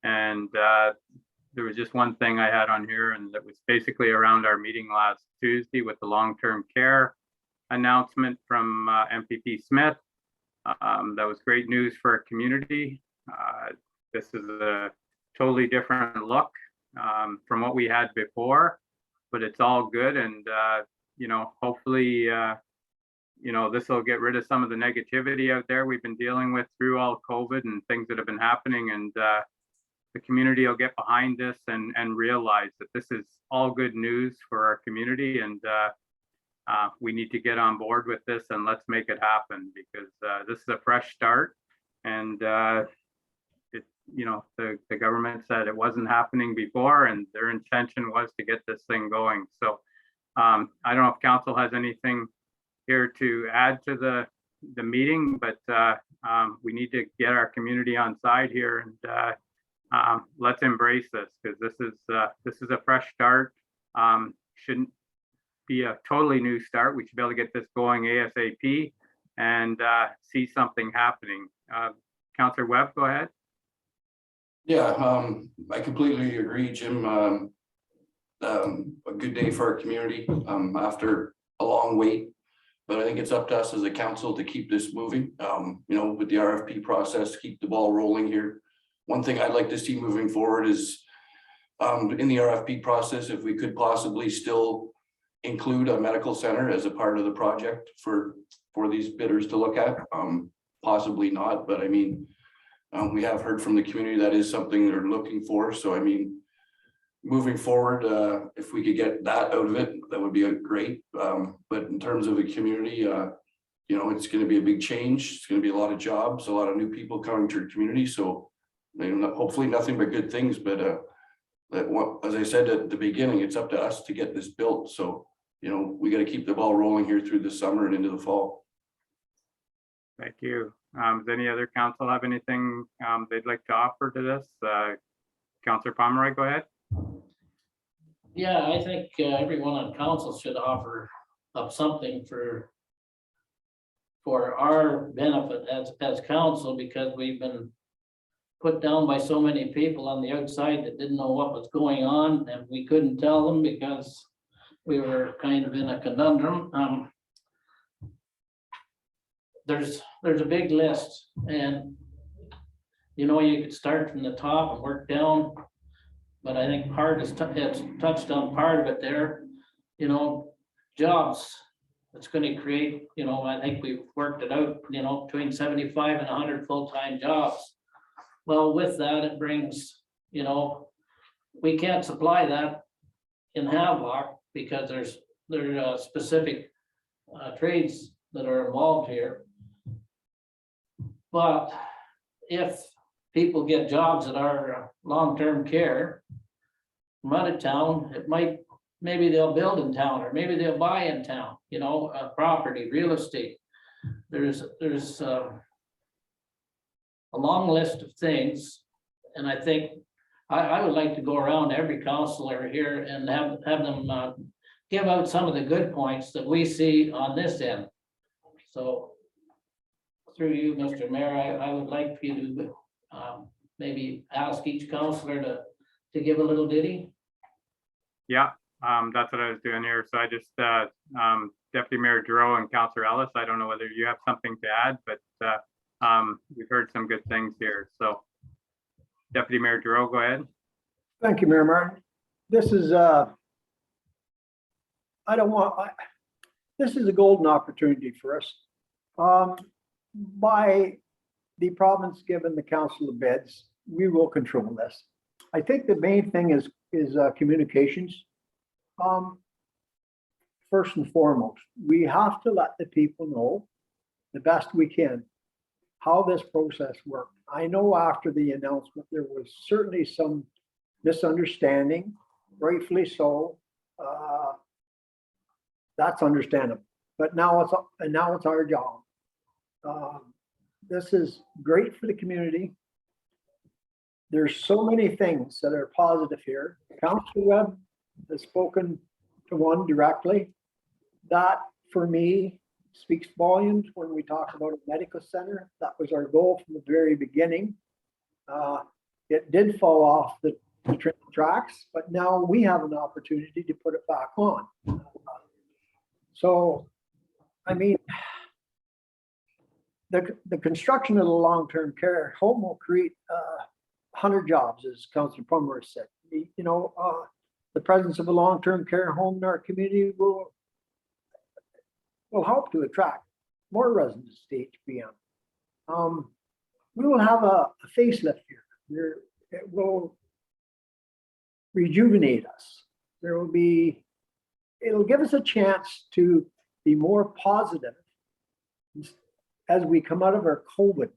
And there was just one thing I had on here, and that was basically around our meeting last Tuesday with the long-term care announcement from MPP Smith. That was great news for our community. This is a totally different look from what we had before, but it's all good. And, you know, hopefully, you know, this will get rid of some of the negativity out there we've been dealing with through all COVID and things that have been happening. And the community will get behind this and realize that this is all good news for our community. And we need to get on board with this, and let's make it happen, because this is a fresh start. And you know, the government said it wasn't happening before, and their intention was to get this thing going. So I don't know if council has anything here to add to the meeting, but we need to get our community on side here, and let's embrace this, because this is a fresh start. Shouldn't be a totally new start. We should be able to get this going ASAP and see something happening. Councillor Webb, go ahead. Yeah, I completely agree, Jim. A good day for our community after a long wait, but I think it's up to us as a council to keep this moving. You know, with the RFP process, keep the ball rolling here. One thing I'd like to see moving forward is in the RFP process, if we could possibly still include a medical center as a part of the project for these bidders to look at. Possibly not, but I mean, we have heard from the community that is something they're looking for. So I mean, moving forward, if we could get that out of it, that would be great. But in terms of the community, you know, it's going to be a big change. It's going to be a lot of jobs, a lot of new people coming to our community. So hopefully nothing but good things. But as I said at the beginning, it's up to us to get this built. So, you know, we got to keep the ball rolling here through the summer and into the fall. Thank you. Does any other council have anything they'd like to offer to this? Councillor Pomeroy, go ahead. Yeah, I think everyone on council should offer up something for our benefit as council, because we've been put down by so many people on the outside that didn't know what was going on, and we couldn't tell them because we were kind of in a conundrum. There's a big list, and you know, you could start from the top and work down, but I think part is it's touched on part of it there. You know, jobs it's going to create, you know, I think we've worked it out, you know, between 75 and 100 full-time jobs. Well, with that, it brings, you know, we can't supply that in Havelock because there are specific trades that are involved here. But if people get jobs that are long-term care from out of town, it might, maybe they'll build in town, or maybe they'll buy in town, you know, property, real estate. There's a long list of things. And I think I would like to go around every councillor here and have them give out some of the good points that we see on this end. So through you, Mr. Mayor, I would like for you to maybe ask each councillor to give a little ditty. Yeah, that's what I was doing here. So I just, Deputy Mayor Giroux and Councillor Ellis, I don't know whether you have something to add, but we've heard some good things here. So Deputy Mayor Giroux, go ahead. Thank you, Mayor Martin. This is, this is a golden opportunity for us. By the province given the council of beds, we will control this. I think the main thing is communications. first and foremost, we have to let the people know the best we can how this process worked. I know after the announcement, there was certainly some misunderstanding, rightfully so. That's understandable, but now it's our job. This is great for the community. There's so many things that are positive here. Councillor Webb has spoken to one directly. That, for me, speaks volumes when we talk about a medical center. That was our goal from the very beginning. It did fall off the tracks, but now we have an opportunity to put it back on. So, I mean, the construction of the long-term care home will create 100 jobs, as Councillor Plummer said. You know, the presence of a long-term care home in our community will help to attract more residents to HBM. We will have a facelift here. It will rejuvenate us. It'll give us a chance to be more positive as we come out of our COVID.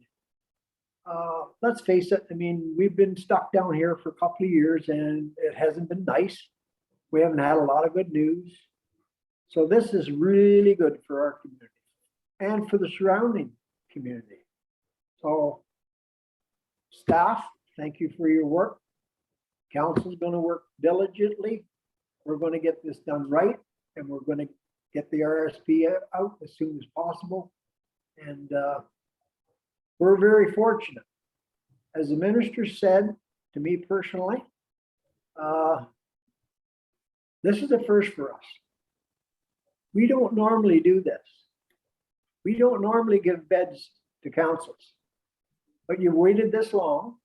Let's face it, I mean, we've been stuck down here for a couple of years and it hasn't been nice. We haven't had a lot of good news. So this is really good for our community and for the surrounding community. So staff, thank you for your work. Council's going to work diligently. We're going to get this done right, and we're going to get the RSP out as soon as possible. And we're very fortunate. As the minister said to me personally, this is a first for us. We don't normally do this. We don't normally give beds to councils, but you waited this long.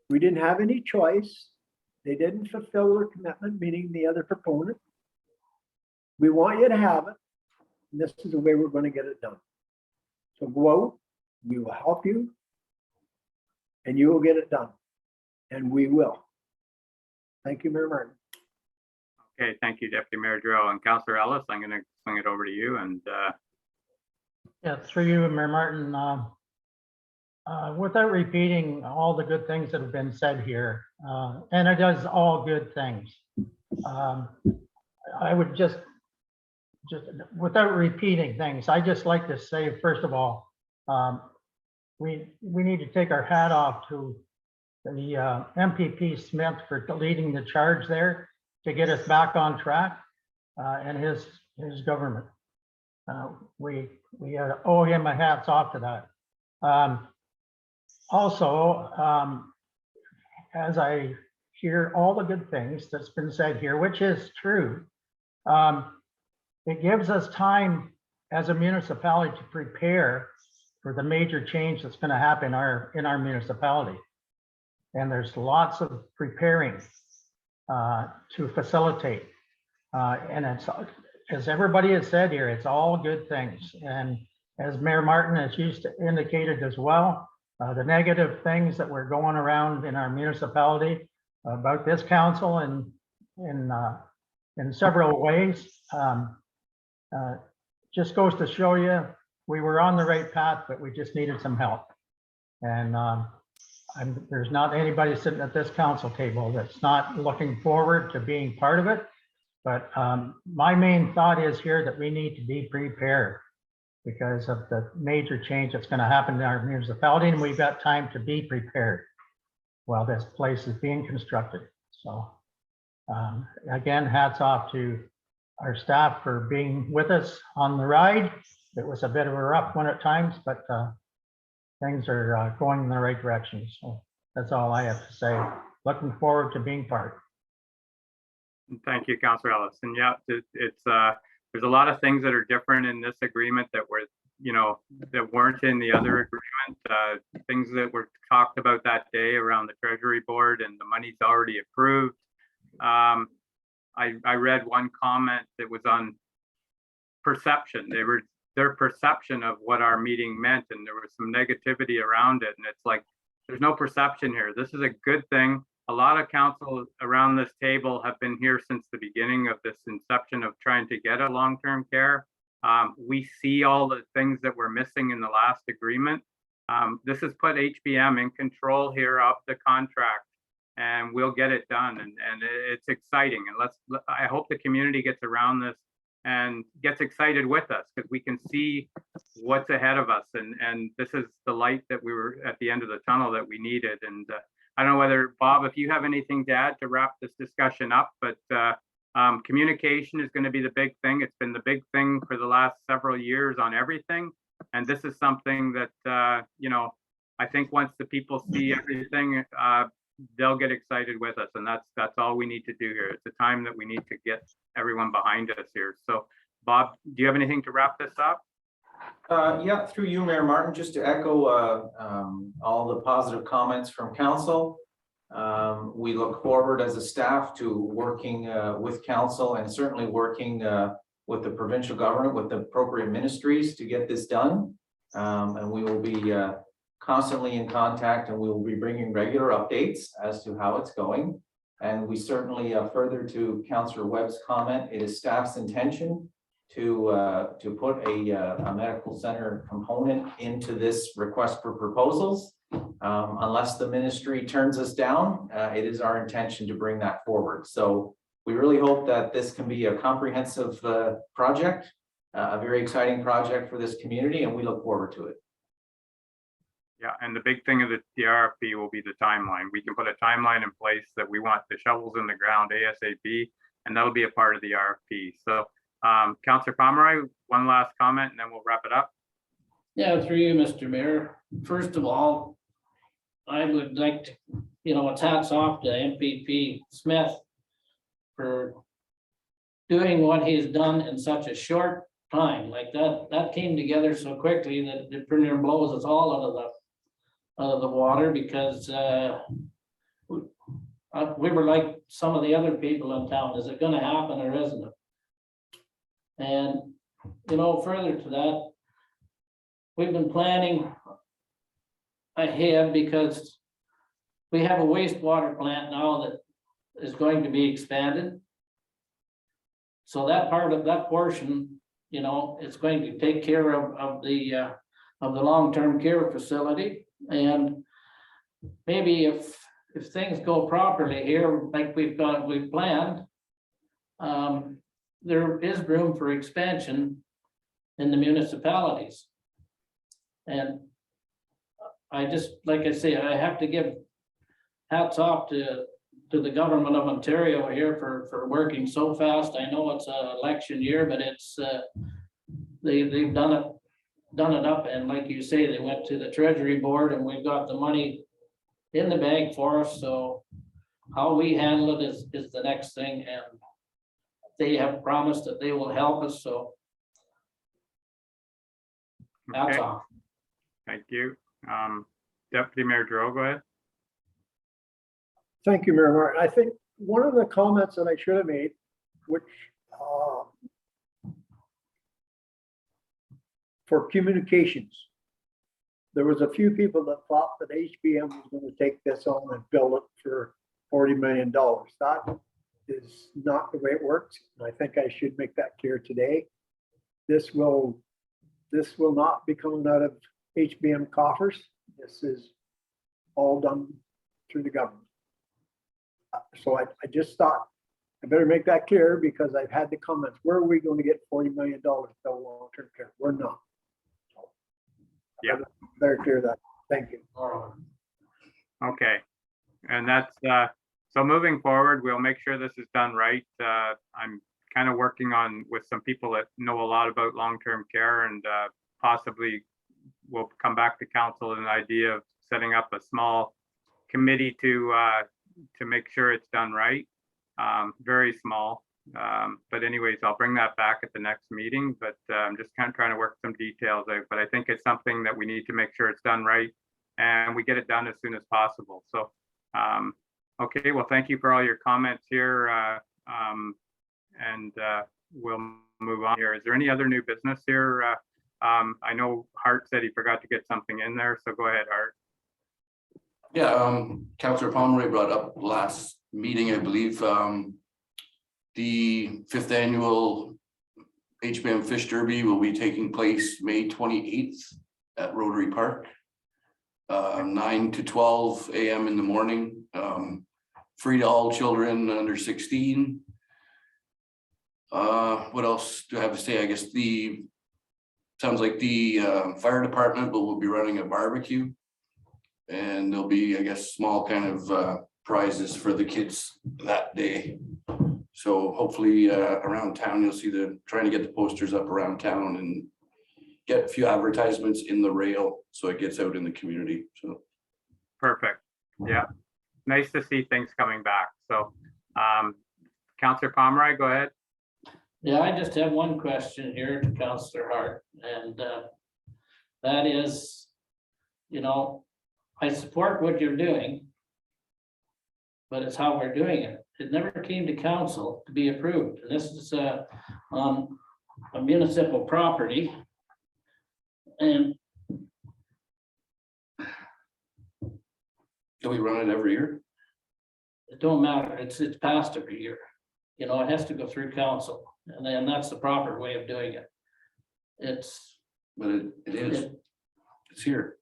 We didn't have any choice. They didn't fulfill their commitment, meaning the other proponent. We want you to have it, and this is the way we're going to get it done. So go out, we will help you, and you will get it done, and we will. Thank you, Mayor Martin. Okay, thank you, Deputy Mayor Drow. And Councillor Ellis, I'm going to swing it over to you. And Yeah, through you, Mayor Martin. Without repeating all the good things that have been said here, and it is all good things. I would just without repeating things, I just like to say, first of all, we need to take our hat off to the MPP Smith for leading the charge there to get us back on track, and his government. We owe him a hats off to that. Also, as I hear all the good things that's been said here, which is true, it gives us time as a municipality to prepare for the major change that's going to happen in our municipality. And there's lots of preparing to facilitate. And it's, as everybody has said here, it's all good things. And as Mayor Martin has indicated as well, the negative things that were going around in our municipality about this council and in several ways, just goes to show you we were on the right path, but we just needed some help. And there's not anybody sitting at this council table that's not looking forward to being part of it. But my main thought is here that we need to be prepared because of the major change that's going to happen in our municipality, and we've got time to be prepared while this place is being constructed. So again, hats off to our staff for being with us on the ride. It was a bit of a rough one at times, but things are going in the right direction. So that's all I have to say. Looking forward to being part. thank you, Councillor Ellis. And yeah, it's there's a lot of things that are different in this agreement that were, that weren't in the other agreement. Things that were talked about that day around the Treasury Board, and the money's already approved. I read one comment that was on perception. Their perception of what our meeting meant, and there was some negativity around it. And it's like, there's no perception here. This is a good thing. a lot of council around this table have been here since the beginning of this inception of trying to get a long-term care. We see all the things that were missing in the last agreement. This has put HBM in control here of the contract, and we'll get it done. And it's exciting. And I hope the community gets around this and gets excited with us, because we can see what's ahead of us. And this is the light that we were at the end of the tunnel that we needed. And I don't know whether, Bob, if you have anything to add to wrap this discussion up, but communication is going to be the big thing. It's been the big thing for the last several years on everything. And this is something that, you know, I think once the people see everything, they'll get excited with us. And that's all we need to do here. It's a time that we need to get everyone behind us here. So Bob, do you have anything to wrap this up? Yeah, through you, Mayor Martin, just to echo all the positive comments from council. We look forward as a staff to working with council and certainly working with the provincial government, with the appropriate ministries to get this done. And we will be constantly in contact, and we will be bringing regular updates as to how it's going. And we certainly, further to Councillor Webb's comment, it is staff's intention to put a medical center component into this request for proposals. Unless the ministry turns us down, it is our intention to bring that forward. So we really hope that this can be a comprehensive project, a very exciting project for this community, and we look forward to it. Yeah, and the big thing of the RFP will be the timeline. We can put a timeline in place that we want the shovels in the ground ASAP, and that'll be a part of the RFP. So Councillor Pomeroy, one last comment, and then we'll wrap it up. Yeah, through you, Mr. Mayor. First of all, I would like to, you know, it's hats off to MPP Smith for doing what he's done in such a short time. Like that came together so quickly that it pretty near blows us all out of the water, because we were like some of the other people in town. Is it going to happen or isn't it? And, you know, further to that, we've been planning ahead because we have a wastewater plant now that is going to be expanded. So that part of that portion, you know, it's going to take care of the long-term care facility. And maybe if things go properly here, like we've planned, there is room for expansion in the municipalities. And I just, like I say, I have to give hats off to the government of Ontario here for working so fast. I know it's an election year, but it's they've done it up. And like you say, they went to the Treasury Board, and we've got the money in the bank for us. So how we handle it is the next thing, and they have promised that they will help us. So that's Okay. all. Thank you. Deputy Mayor Giroux, go ahead. Thank you, Mayor Martin. I think one of the comments that I should have made, which for communications, there was a few people that thought that HBM was going to take this on and build it for $40 million. That is not the way it works. And I think I should make that clear today. This will not be coming out of HBM coffers. This is all done through the government. So I just thought I better make that clear, because I've had the comments, where are we going to get $40 million to build long-term care? We're not. So, Yeah. Very clear that. Thank you. Okay. And that's, so moving forward, we'll make sure this is done right. I'm kind of working with some people that know a lot about long-term care, and possibly we'll come back to council with an idea of setting up a small committee to make sure it's done right. Very small. But anyways, I'll bring that back at the next meeting, but I'm just kind of trying to work some details out. But I think it's something that we need to make sure it's done right, and we get it done as soon as possible. So, okay, well, thank you for all your comments here. And we'll move on here. Is there any other new business here? I know Hart said he forgot to get something in there, so go ahead, Hart. Yeah, Councillor Pomeroy brought up last meeting, I believe, the 5th annual HBM Fish Derby will be taking place May 28th at Rotary Park. 9 to 12 a.m. in the morning, free to all children under 16. What else do I have to say? I guess sounds like the fire department will be running a barbecue. And there'll be, I guess, small kind of prizes for the kids that day. So hopefully around town, you'll see trying to get the posters up around town and get a few advertisements in the rail so it gets out in the community. So Perfect. Yeah. Nice to see things coming back. So Councillor Pomeroy, go ahead. Yeah, I just have one question here to Councillor Hart, and that is, I support what you're doing, but it's how we're doing it. It never came to council to be approved. And this is on a municipal property. And do we run it every year? it don't matter, it's passed every year. It has to go through council, and then that's the proper way of doing it. But it is. It's here.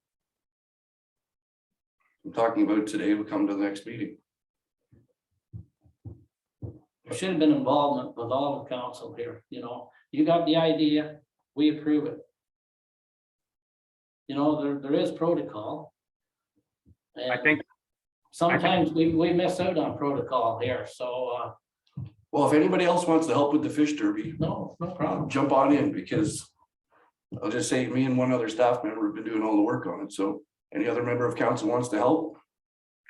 I'm talking about today, we'll come to the next meeting. There should have been involvement with all of council here, you got the idea, we approve it. There is protocol. I And think sometimes we miss out on protocol here, so Well, if anybody else wants to help with the fish derby, no problem. jump on in, because I'll just say me and one other staff member have been doing all the work on it. So any other member of council wants to help,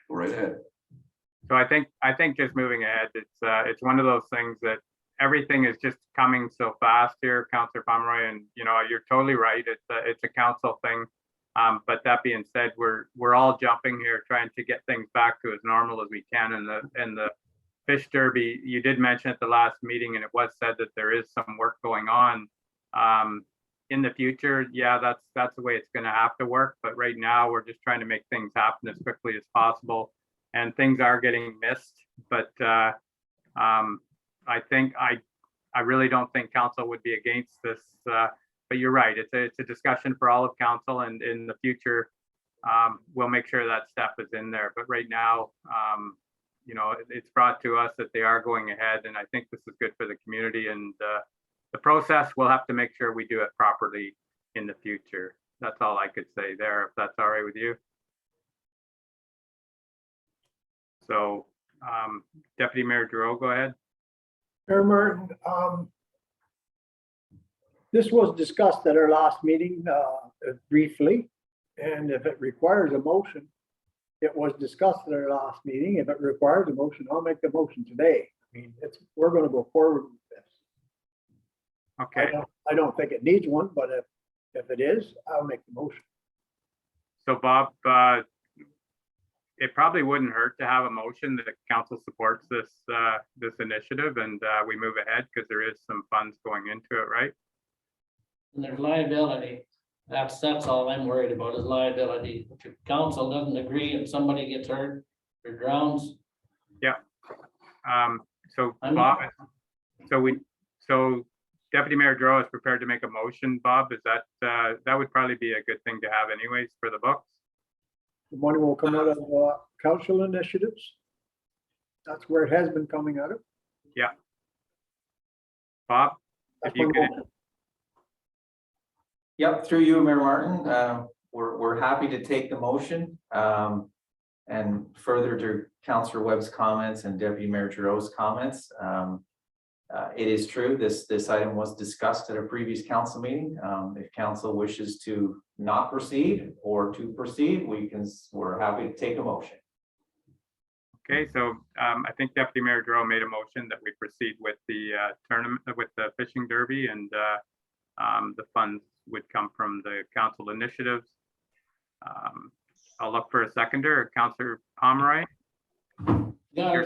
go right ahead. so. I think just moving ahead, it's one of those things that everything is just coming so fast here, Councillor Pomeroy, and you're totally right. It's a council thing. But that being said, we're all jumping here, trying to get things back to as normal as we can. And the Fish Derby, you did mention at the last meeting, and it was said that there is some work going on. In the future, yeah, that's the way it's going to have to work. But right now, we're just trying to make things happen as quickly as possible. And things are getting missed. But I think I really don't think council would be against this. But you're right. It's a discussion for all of council, and in the future, we'll make sure that step is in there. But right now, it's brought to us that they are going ahead, and I think this is good for the community. And the process, we'll have to make sure we do it properly in the future. That's all I could say there, if that's all right with you. So, Deputy Mayor Giroux, go ahead. Mayor Martin, this was discussed at our last meeting briefly, and if it requires a motion, it was discussed at our last meeting. If it requires a motion, I'll make the motion today. I mean, we're going to go forward with this. Okay. I don't think it needs one, but if it is, I'll make the motion. So Bob, it probably wouldn't hurt to have a motion that council supports this initiative, and we move ahead, because there is some funds going into it, right? And there's liability. That's all I'm worried about, is liability. If council doesn't agree and somebody gets hurt or drowns. Yeah. So I'm Bob, so Deputy Mayor Giroux is prepared to make a motion. Bob, is that would probably be a good thing to have anyways for the books? The money will come out of council initiatives. That's where it has been coming out of. Yeah. Bob, if you could. Yep, through you, Mayor Martin, we're happy to take the motion. And further to Councillor Webb's comments and Deputy Mayor Giroux's comments, it is true, this item was discussed at a previous council meeting. If council wishes to not proceed or to proceed, we're happy to take a motion. Okay, so I think Deputy Mayor Giroux made a motion that we proceed with the tournament, with the fishing derby, and the funds would come from the council initiatives. I'll look for a seconder. Councillor Pomeroy. You're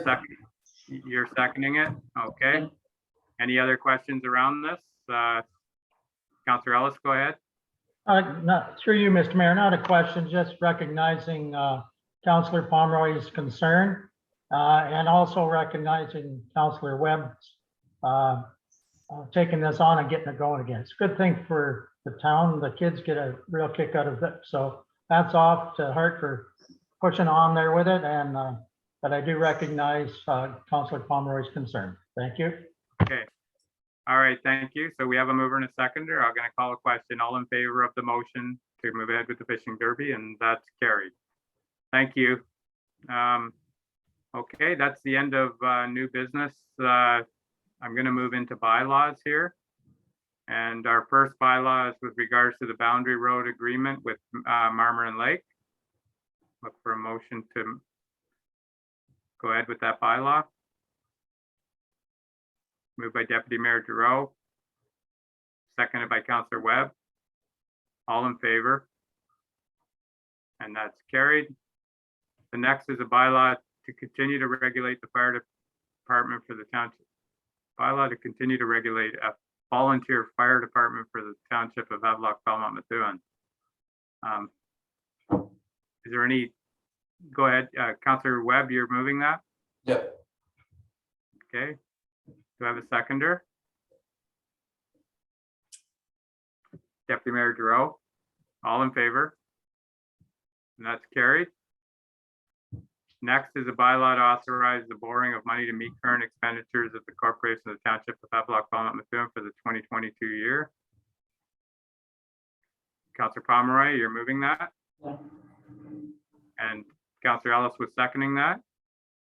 seconding it. Okay. Any other questions around this? Councillor Ellis, go ahead. Not through you, Mr. Mayor, not a question, just recognizing Councillor Pomeroy's concern, and also recognizing Councillor Webb's taking this on and getting it going again. It's a good thing for the town. The kids get a real kick out of it. So hats off to Hart for pushing on there with it. And but I do recognize Councillor Pomeroy's concern. Thank you. Okay. All right, thank you. So we have a mover and a seconder. I'm going to call a question. All in favor of the motion to move ahead with the fishing derby, and that's carried. Thank you. Okay, that's the end of new business. I'm going to move into bylaws here. And our first bylaw is with regards to the boundary road agreement with Marmor Lake. Look for a motion to go ahead with that bylaw. Moved by Deputy Mayor Giroux. Seconded by Councillor Webb. All in favor? And that's carried. The next is a bylaw to continue to regulate the fire department for the township. Bylaw to continue to regulate a volunteer fire department for the township of Havelock-Belmont-Methuen. Is there any, go ahead, Councillor Webb, you're moving that? Yep. Okay. Do I have a seconder? Deputy Mayor Giroux, all in favor? And that's carried. Next is a bylaw to authorize the borrowing of money to meet current expenditures of the corporation of the township of Havelock-Belmont-Methuen for the 2022 year. Councillor Pomeroy, you're moving that? Yeah. And Councillor Ellis was seconding that?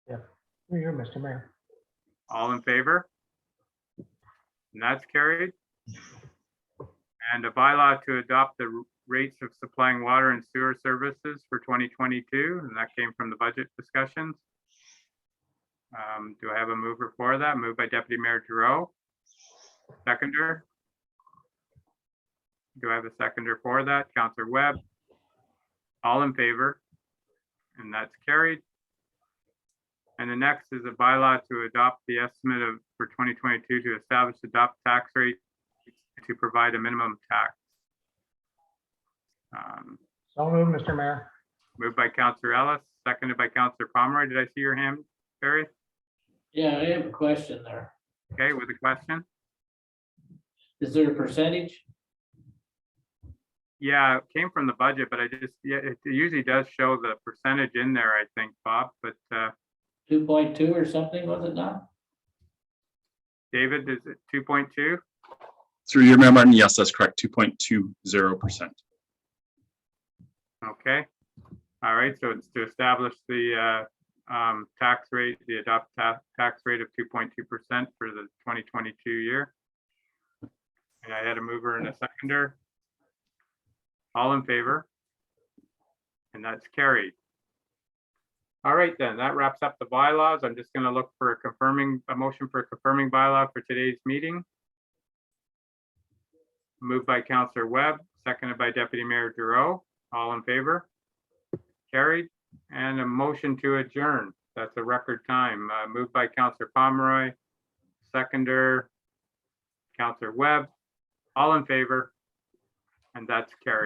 Here, Mr. Mayor. All in favor? And that's carried. And a bylaw to adopt the rates of supplying water and sewer services for 2022, and that came from the budget discussions. Do I have a mover for that? Moved by Deputy Mayor Giroux. Seconder? Do I have a seconder for that? Councillor Webb? All in favor? And that's carried. And the next is a bylaw to adopt the estimate of for 2022 to establish adopt tax rate to provide a minimum tax. So moved, Mr. Mayor. Moved by Councillor Ellis, seconded by Councillor Pomeroy. Did I see your hand, Barry? Yeah, I have a question there. Okay, with a question? Is there a percentage? Yeah, it came from the budget, but I just, yeah, it usually does show the percentage in there, I think, Bob, but 2.2 or something, was it not? David, is it 2.2? Through your Mayor Martin, yes, that's correct, 2.20%. Okay. All right, so it's to establish the tax rate, the adopt tax rate of 2.2% for the 2022 year. And I had a mover and a seconder. All in favor? And that's carried. All right, then, that wraps up the bylaws. I'm just going to look for a motion for a confirming bylaw for today's meeting. Moved by Councillor Webb, seconded by Deputy Mayor Giroux. All in favor? Carried. And a motion to adjourn. That's a record time. Moved by Councillor Pomeroy, seconder, Councillor Webb. All in favor? And that's carried.